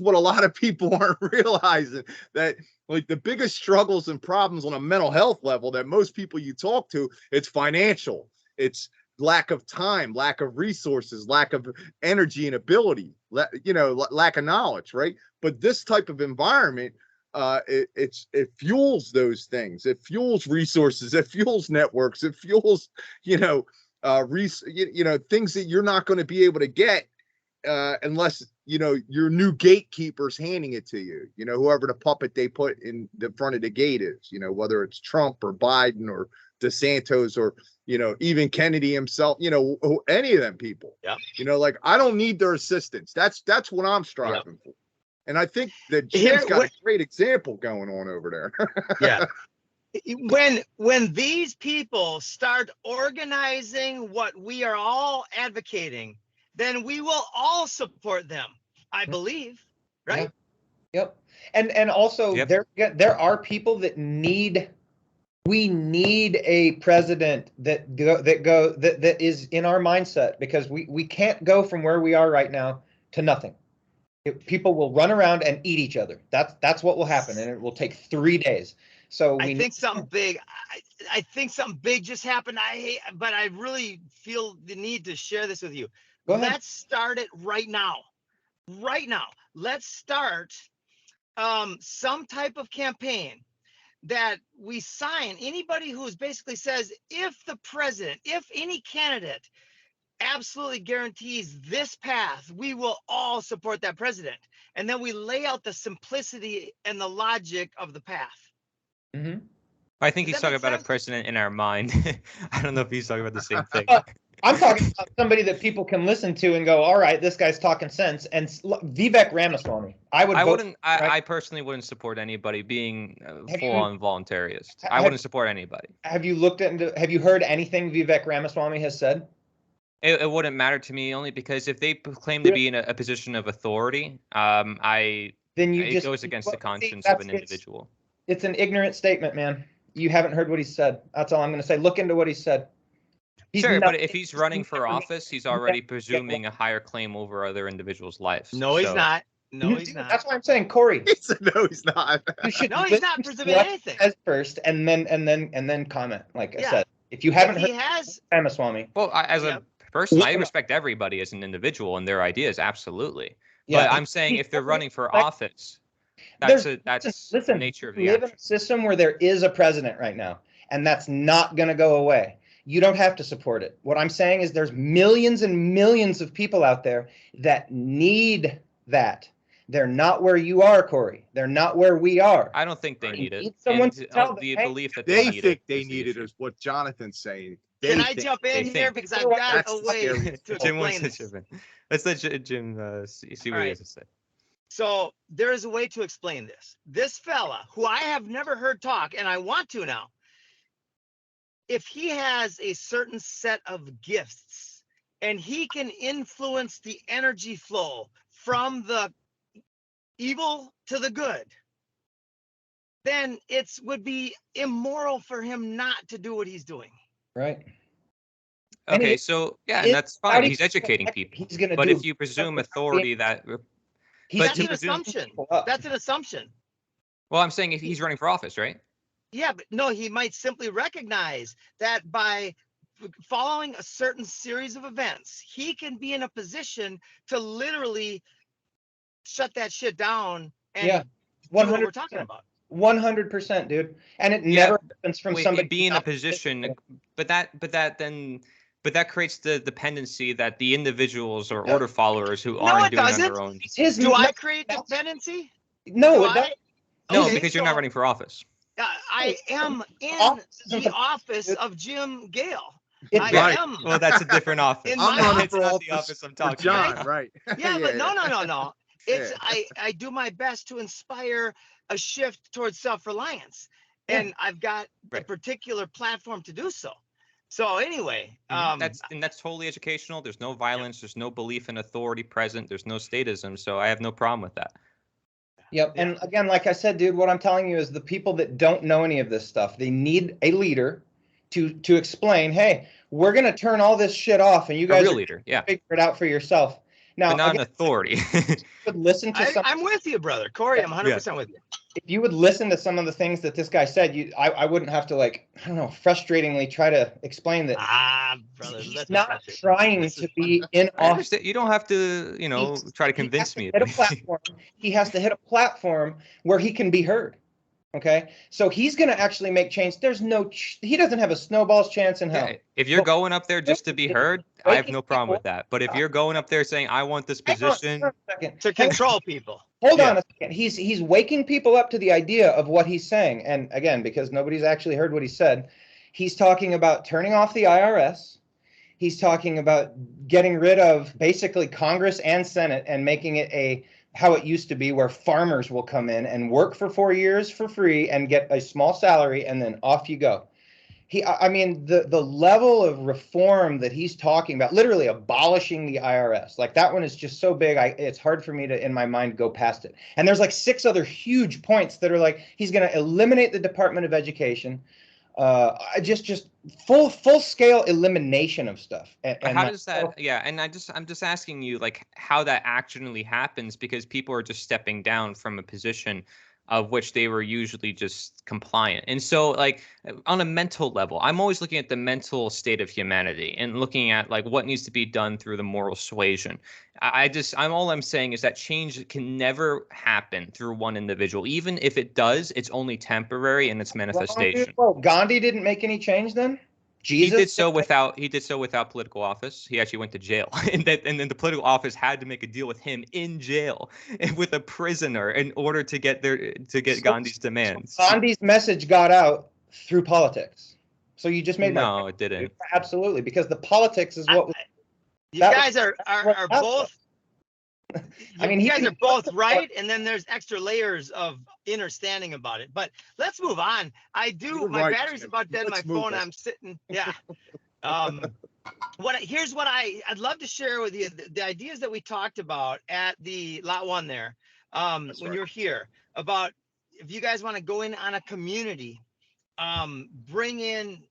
what a lot of people aren't realizing, that like the biggest struggles and problems on a mental health level that most people you talk to, it's financial, it's lack of time, lack of resources, lack of energy and ability, lack of knowledge, right? But this type of environment, it fuels those things. It fuels resources. It fuels networks. It fuels, things that you're not going to be able to get unless your new gatekeeper's handing it to you. Whoever the puppet they put in the front of the gate is. Whether it's Trump or Biden or DeSantis or even Kennedy himself. Any of them people. Yeah. I don't need their assistance. That's what I'm striving for. And I think that Jim's got a great example going on over there. Yeah. When these people start organizing what we are all advocating, then we will all support them, I believe, right? Yeah. Yep. And also Yep. there are people that we need a president that is in our mindset, because we can't go from where we are right now to nothing. People will run around and eat each other. That's what will happen, and it will take 3 days. So I think something big. I think something big just happened. But I really feel the need to share this with you. Go ahead. Let's start it right now. Right now, let's start some type of campaign that we sign. Anybody who's basically says, if the president, if any candidate absolutely guarantees this path, we will all support that president. And then we lay out the simplicity and the logic of the path. Mm-hmm. I think Does he's that talking make about a sense? president in our mind. I don't know if he's talking about the same thing. I'm talking about somebody that people can listen to and go, all right, this guy's talking sense. And Vivek Ramaswamy, I personally wouldn't support anybody being full-on voluntarist. I wouldn't support anybody. Have you heard anything Vivek Ramaswamy has said? It wouldn't matter to me, only because if they claim to be in a position of authority, it goes against the conscience of an individual. It's an ignorant statement, man. You haven't heard what he said. That's all I'm going to say. Look into what he said. But if he's running for office, he's already presuming a higher claim over other individuals' lives. No, he's not. No, he's not. That's why I'm saying, Corey. He said, no, he's not. You should No, he's not presuming anything. First, and then comment. Like I said, if you haven't heard Ramaswamy. Well, as a person, I respect everybody as an individual and their ideas, absolutely. Yeah, but I'm saying if they're running for office, that's the nature of the action. We live in a system where there is a president right now, and that's not going to go away. You don't have to support it. What I'm saying is there's millions and millions of people out there that need that. They're not where you are, Corey. They're not where we are. I don't think they You need it. need someone And to tell them, the hey, belief that They need think it they is the need it issue. is what Jonathan's saying. Can They I think- jump in they here think. because I've got That's a the way scary- to Jim wants explain to this. chip in. Let's let Jim see what he Alright. has to say. So there is a way to explain this. This fella, who I have never heard talk, and I want to now, if he has a certain set of gifts and he can influence the energy flow from the evil to the good, then it would be immoral for him not to do what he's doing. right? And Okay, he- so yeah, it- and that's fine. Saudi- He's educating people. He's going to But do. if you presume authority that, He's but That's to an presume- assumption. people up. That's an assumption. well, I'm saying if he's running for office, right? Yeah, but no, he might simply recognize that by following a certain series of events, he can be in a position to literally shut that shit down and Yeah, do what we're 100%. talking about. 100%, dude. And it Yeah, never happens from Wait, somebody. be in a not- position, but that creates the dependency that the individuals or Yeah. order followers who No, aren't it doing on doesn't. their own. It's his. Do I no, create that's- dependency? No, Do it doesn't. No, Okay, because you're not so, running for office. I am in Office isn't the the- office of Jim Gale. It I Right. am. Well, that's a different office. In I'm my running It's for not the office office I'm for talking John, about. right? Yeah, but no. It's Yeah. I do my best to inspire a shift towards self-reliance. Yeah. And I've got a Right. particular platform to do so. So anyway, That's totally educational. There's no violence. There's no belief in authority present. There's no statism. So I have no problem with that. Yep. Yeah. And again, like I said, dude, what I'm telling you is the people that don't know any of this stuff, they need a leader to explain, hey, we're gonna turn all this shit off, and you A guys real are leader, yeah, figure it out for yourself. Now, but not again, an authority. would listen to some. I'm with you, brother. Corey, I'm 100% with you. If you would listen to some of the things that this guy said, I wouldn't have to, like, I don't know, frustratingly try to explain that Brother, he's let's not discuss it. trying This to is be fun. in I office. understand. You don't have to, try to He convince has to me. of hit a anything. platform. He has to hit a platform where he can be heard. Okay, so he's going to actually make change. There's he doesn't have a snowball's chance in hell. Yeah, if you're Well, going up there just to be heard, I have no problem with that. But if you're going up there saying I want this Hang on, position, hang on a second. To Hang on. control people. Hold Yeah. on a second. He's waking people up to the idea of what he's saying. And again, because nobody's actually heard what he said, he's talking about turning off the IRS. He's talking about getting rid of basically Congress and Senate and making it how it used to be, where farmers will come in and work for 4 years for free and get a small salary, and then off you go. I mean, the level of reform that he's talking about, literally abolishing the IRS, like that one is just so big. It's hard for me to, in my mind, go past it. And there's like 6 other huge points that are like, he's going to eliminate the Department of Education, just full scale elimination of stuff. And how does that? Yeah, and I'm just asking you, like, how that actually happens, because people are just stepping down from a position of which they were usually just compliant. And so, like, on a mental level, I'm always looking at the mental state of humanity and looking at, like, what needs to be done through the moral suasion. All I'm saying is that change can never happen through one individual. Even if it does, it's only temporary in its manifestation. Well, Gandhi didn't make any change then? Jesus He did so without political office. He actually went to jail, and then the political office had to make a deal with him in jail and with a prisoner in order to get Gandhi's demands. Gandhi's message got out through politics. So you just made No, it didn't. Absolutely, because the politics is what. You That guys are both. I mean, you he guys can- are both right, and then there's extra layers of understanding about it. But let's move on. You're My right, battery's Jim. about dead. Let's My move phone. on. I'm sitting. Yeah. Here's what I'd love to share with you. The ideas that we talked about at the lot 1 there. When right. you're here, about if you guys want to go in on a community, bring in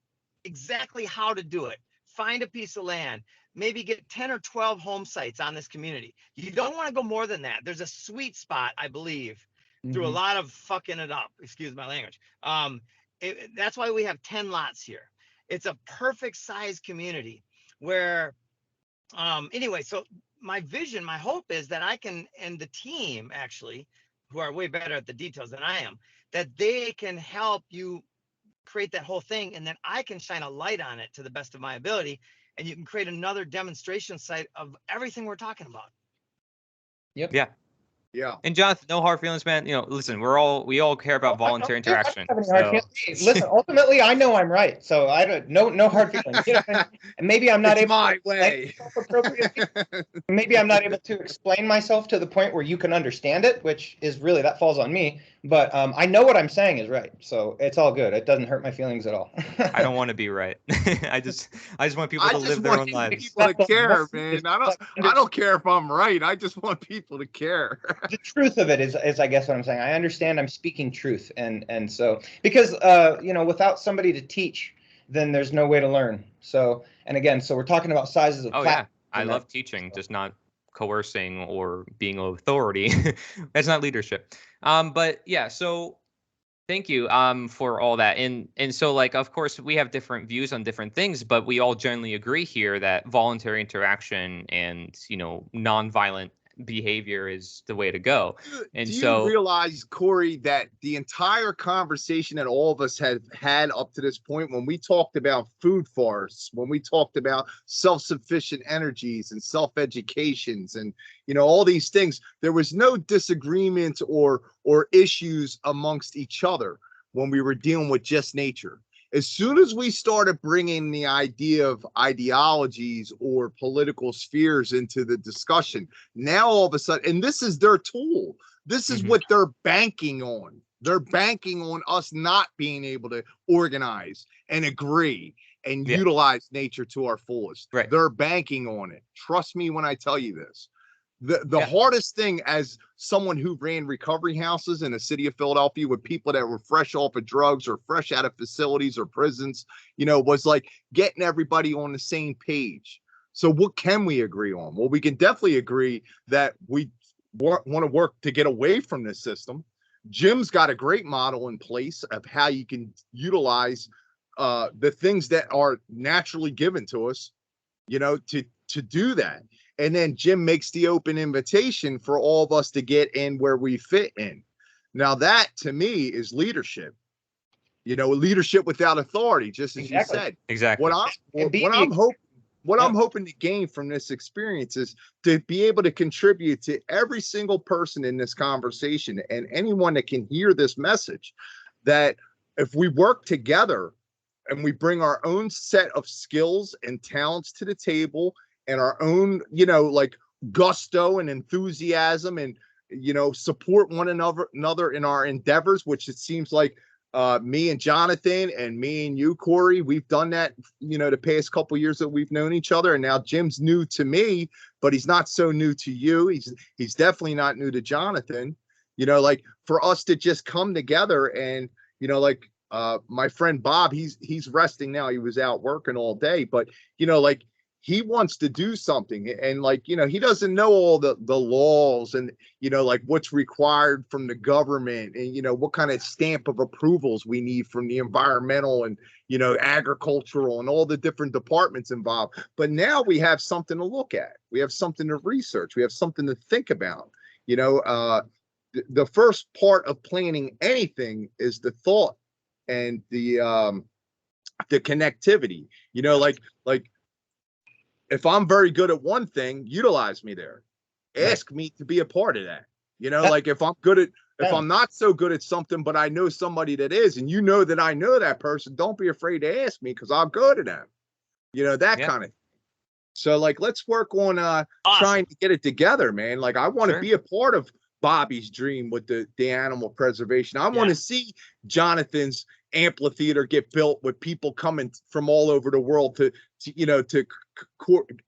exactly how to do it. Find a piece of land. Maybe get 10 or 12 home sites on this community. You don't want to go more than that. There's a sweet spot, I believe, through a Mhm. lot of fucking it up. Excuse my language. That's why we have 10 lots here. It's a perfect size community where, anyway, so my vision, my hope is that I can, and the team actually, who are way better at the details than I am, that they can help you create that whole thing, and then I can shine a light on it to the best of my ability, and you can create another demonstration site of everything we're talking about. Yep. Yeah. Yeah. And Jonathan, no hard feelings, man. You know, listen, we all care about voluntary interaction. I don't have any hard feelings. Listen, ultimately, I know I'm right, so I don't no hard feelings. You know what I mean? And maybe I'm not It's able my to way. maybe I'm not able to explain myself to the point where you can understand it, which is really, that falls on me. But I know what I'm saying is right, so it's all good. It doesn't hurt my feelings at all. I don't want to be right. I just want people I to just live their want own lives. people to care, That's man. I don't care if I'm right. I just want people to care. The truth of it is I guess what I'm saying. I understand I'm speaking truth, and so because you know, without somebody to teach, then there's no way to learn. So, and again, so we're talking about sizes of Oh yeah, platforms I and love that. teaching, just not coercing or being authority. That's not leadership. But yeah, so thank you for all that. And so like of course we have different views on different things, but we all generally agree here that voluntary interaction and, you know, nonviolent behavior is the way to go. And Do you so realize, Corey, that the entire conversation that all of us have had up to this point, when we talked about food forests, when we talked about self-sufficient energies and self-educations and, you know, all these things, there was no disagreement or issues amongst each other when we were dealing with just nature. As soon as we started bringing the idea of ideologies or political spheres into the discussion, now all of a sudden, and this is their tool, this is what they're banking on. They're banking on us not being able to organize and agree and utilize nature to our fullest. Right. They're banking on it. Trust me when I tell you this. The hardest thing, as someone who ran recovery houses in the city of Philadelphia with people that were fresh off of drugs or fresh out of facilities or prisons, you know, was like getting everybody on the same page. So what can we agree on? Well, we can definitely agree that we want to work to get away from this system. Jim's got a great model in place of how you can utilize the things that are naturally given to us, you know, to do that. And then Jim makes the open invitation for all of us to get in where we fit in. Now that to me is leadership. You know, leadership without authority, just as you said. Exactly. What I'm hoping to gain from this experience is to be able to contribute to every single person in this conversation and anyone that can hear this message, that if we work together and we bring our own set of skills and talents to the table and our own, you know, like gusto and enthusiasm and, you know, support one another in our endeavors, which it seems like me and Jonathan and me and you, Corey, we've done that, you know, the past couple of years that we've known each other. And now Jim's new to me, but he's not so new to you. He's definitely not new to Jonathan. You know, like for us to just come together and, you know, like my friend Bob, he's resting now. He was out working all day, but, you know, like he wants to do something, and like, you know, he doesn't know all the laws and, you know, like what's required from the government and, you know, what kind of stamp of approvals we need from the environmental and, you know, agricultural and all the different departments involved. But now we have something to look at. We have something to research. We have something to think about. You know, the first part of planning anything is the thought and the connectivity. You know, like if I'm very good at one thing, utilize me there. Ask me to be a part of that. You know, like if I'm good at, if I'm not so good at something, but I know somebody that is, and you know that I know that person, don't be afraid to ask me because I'm good at them. You know, that kind of thing. So like, let's work on trying to get it together, man. Like I want to be a part of Bobby's dream with the animal preservation. I want to see Jonathan's amphitheater get built with people coming from all over the world to you know, to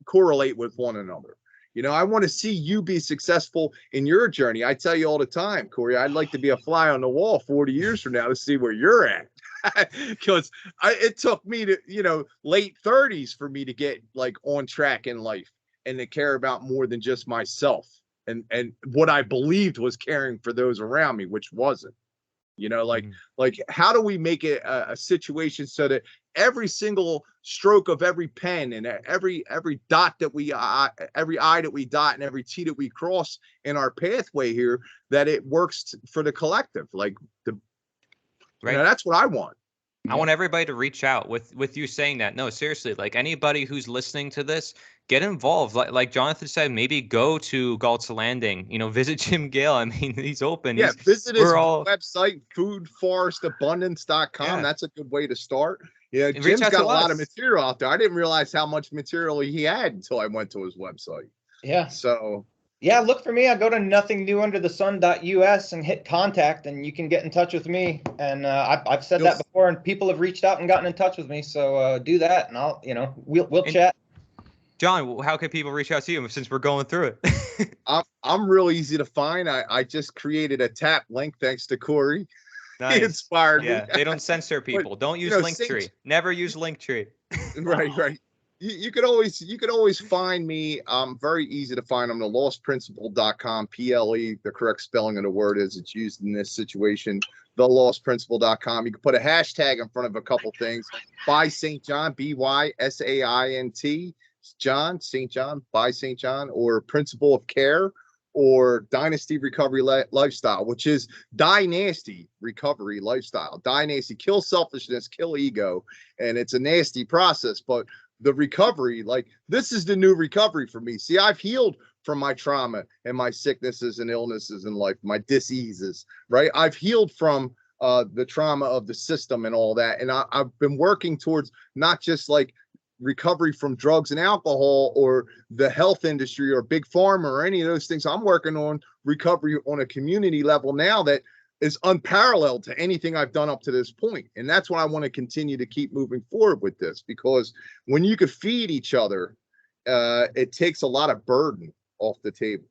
correlate with one another. You know, I want to see you be successful in your journey. I tell you all the time, Corey, I'd like to be a fly on the wall 40 years from now to see where you're at. Because it took me to, you know, late 30s for me to get like on track in life and to care about more than just myself and what I believed was caring for those around me, which wasn't. You know, like how do we make it a situation so that every single stroke of every pen and every dot that we every I that we dot and every T that we cross in our pathway here, that it works for the collective? Like you know, that's what I want. I want everybody to reach out with you saying that. No, seriously, like anybody who's listening to this, get involved. Like Jonathan said, maybe go to Galt's Landing, visit Jim Gale. I mean, he's open. Yeah, visit his we're all website, foodforestabundance.com. Yeah. That's a good way to start. Yeah, And reach Jim's out got to a lot of us. material out there. I didn't realize how much material he had until I went to his website. Yeah. So Yeah, look for me. I go to nothingnewunderthesun.us and hit contact, and you can get in touch with me. And I've said that before, and people have reached out and gotten in touch with me. So do that, and I'll, we'll chat. John, how can people reach out to you since we're going through it? I'm real easy to find. I just created a tap link thanks to Corey. Nice. He inspired Yeah, me. they don't censor people. Don't use Linktree. Never use Linktree. Right. You could always find me. I'm very easy to find. I'm thelostprinciple.com. PLE, the correct spelling of the word is it's used in this situation. Thelostprinciple.com. You can put a hashtag in front of a couple things. By St. John, BYSAINT, John, St. John, by St. John, or Principle of Care, or Dynasty Recovery Lifestyle, which is Dynasty Recovery Lifestyle. Dynasty, kill selfishness, kill ego, and it's a nasty process, but the recovery, like this is the new recovery for me. See, I've healed from my trauma and my sicknesses and illnesses in life, my diseases, right? I've healed from the trauma of the system and all that. And I've been working towards not just like recovery from drugs and alcohol or the health industry or big pharma or any of those things. I'm working on recovery on a community level now that is unparalleled to anything I've done up to this point. And that's why I want to continue to keep moving forward with this, because when you could feed each other, it takes a lot of burden off the table.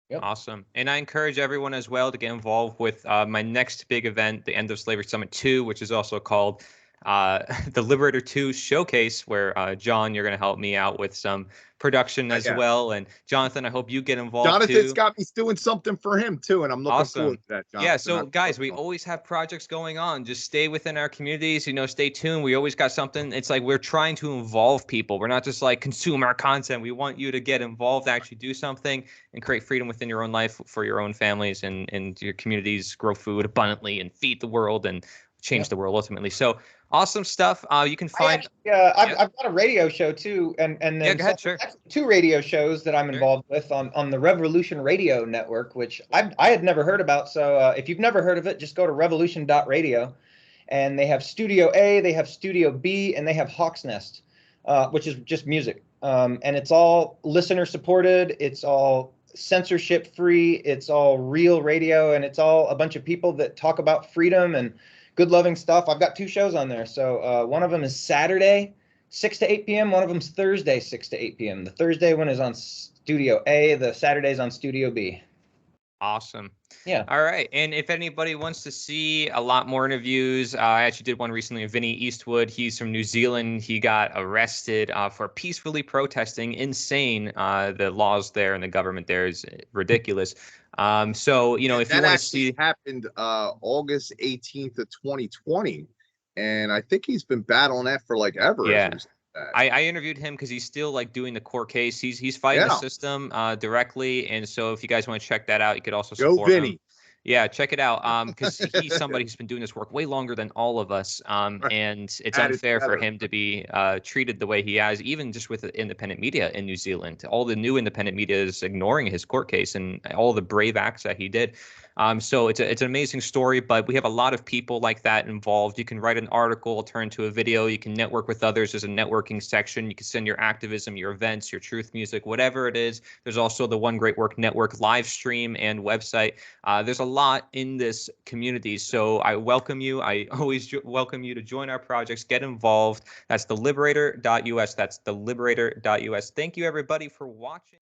Yep. Awesome. And I encourage everyone as well to get involved with my next big event, the End of Slavery Summit 2, which is also called the Liberator 2 Showcase, where John, you're going to help me out with some production as well. And Jonathan, I hope you get involved Jonathan's too. got me doing something for him too, and I'm looking forward to that, Jonathan. Yeah, so guys, we always have projects going on. Just stay within our communities, stay tuned. We always got something. It's like we're trying to involve people. We're not just like consume our content. We want you to get involved, actually do something and create freedom within your own life for your own families and your communities, grow food abundantly and feed the world and change the world ultimately. So awesome stuff. You can find. I've got a radio show too, and then go ahead, sure. 2 radio shows that I'm involved with on the Revolution Radio Network, which I had never heard about. So if you've never heard of it, just go to revolution.radio, and they have Studio A, they have Studio B, and they have Hawk's Nest, which is just music, and it's all listener supported. It's all censorship free. It's all real radio, and it's all a bunch of people that talk about freedom and good loving stuff. I've got 2 shows on there. So one of them is Saturday, 6 to 8 p.m. One of them's Thursday, 6 to 8 p.m. The Thursday one is on Studio A. The Saturday's on Studio B. Awesome. Yeah. All right. And if anybody wants to see a lot more interviews, I actually did one recently of Vinny Eastwood. He's from New Zealand. He got arrested for peacefully protesting. Insane. The laws there and the government there is ridiculous. So, if you want to see, happened August 18th of 2020, and I think he's been battling that for like ever. Yeah. I interviewed him because he's still like doing the court case. He's fighting the system directly, and so if you guys want to check that out, you could also support him. Yeah, check it out. Because he's somebody who's been doing this work way longer than all of us. And it's unfair for him to be treated the way he has, even just with the independent media in New Zealand. All the new independent media is ignoring his court case and all the brave acts that he did. So it's an amazing story, but we have a lot of people like that involved. You can write an article, turn to a video. You can network with others. There's a networking section. You can send your activism, your events, your truth music, whatever it is. There's also the One Great Work Network live stream and website. There's a lot in this community. So I welcome you. I always welcome you to join our projects, get involved. That's theliberator.us. That's theliberator.us. Thank you, everybody, for watching.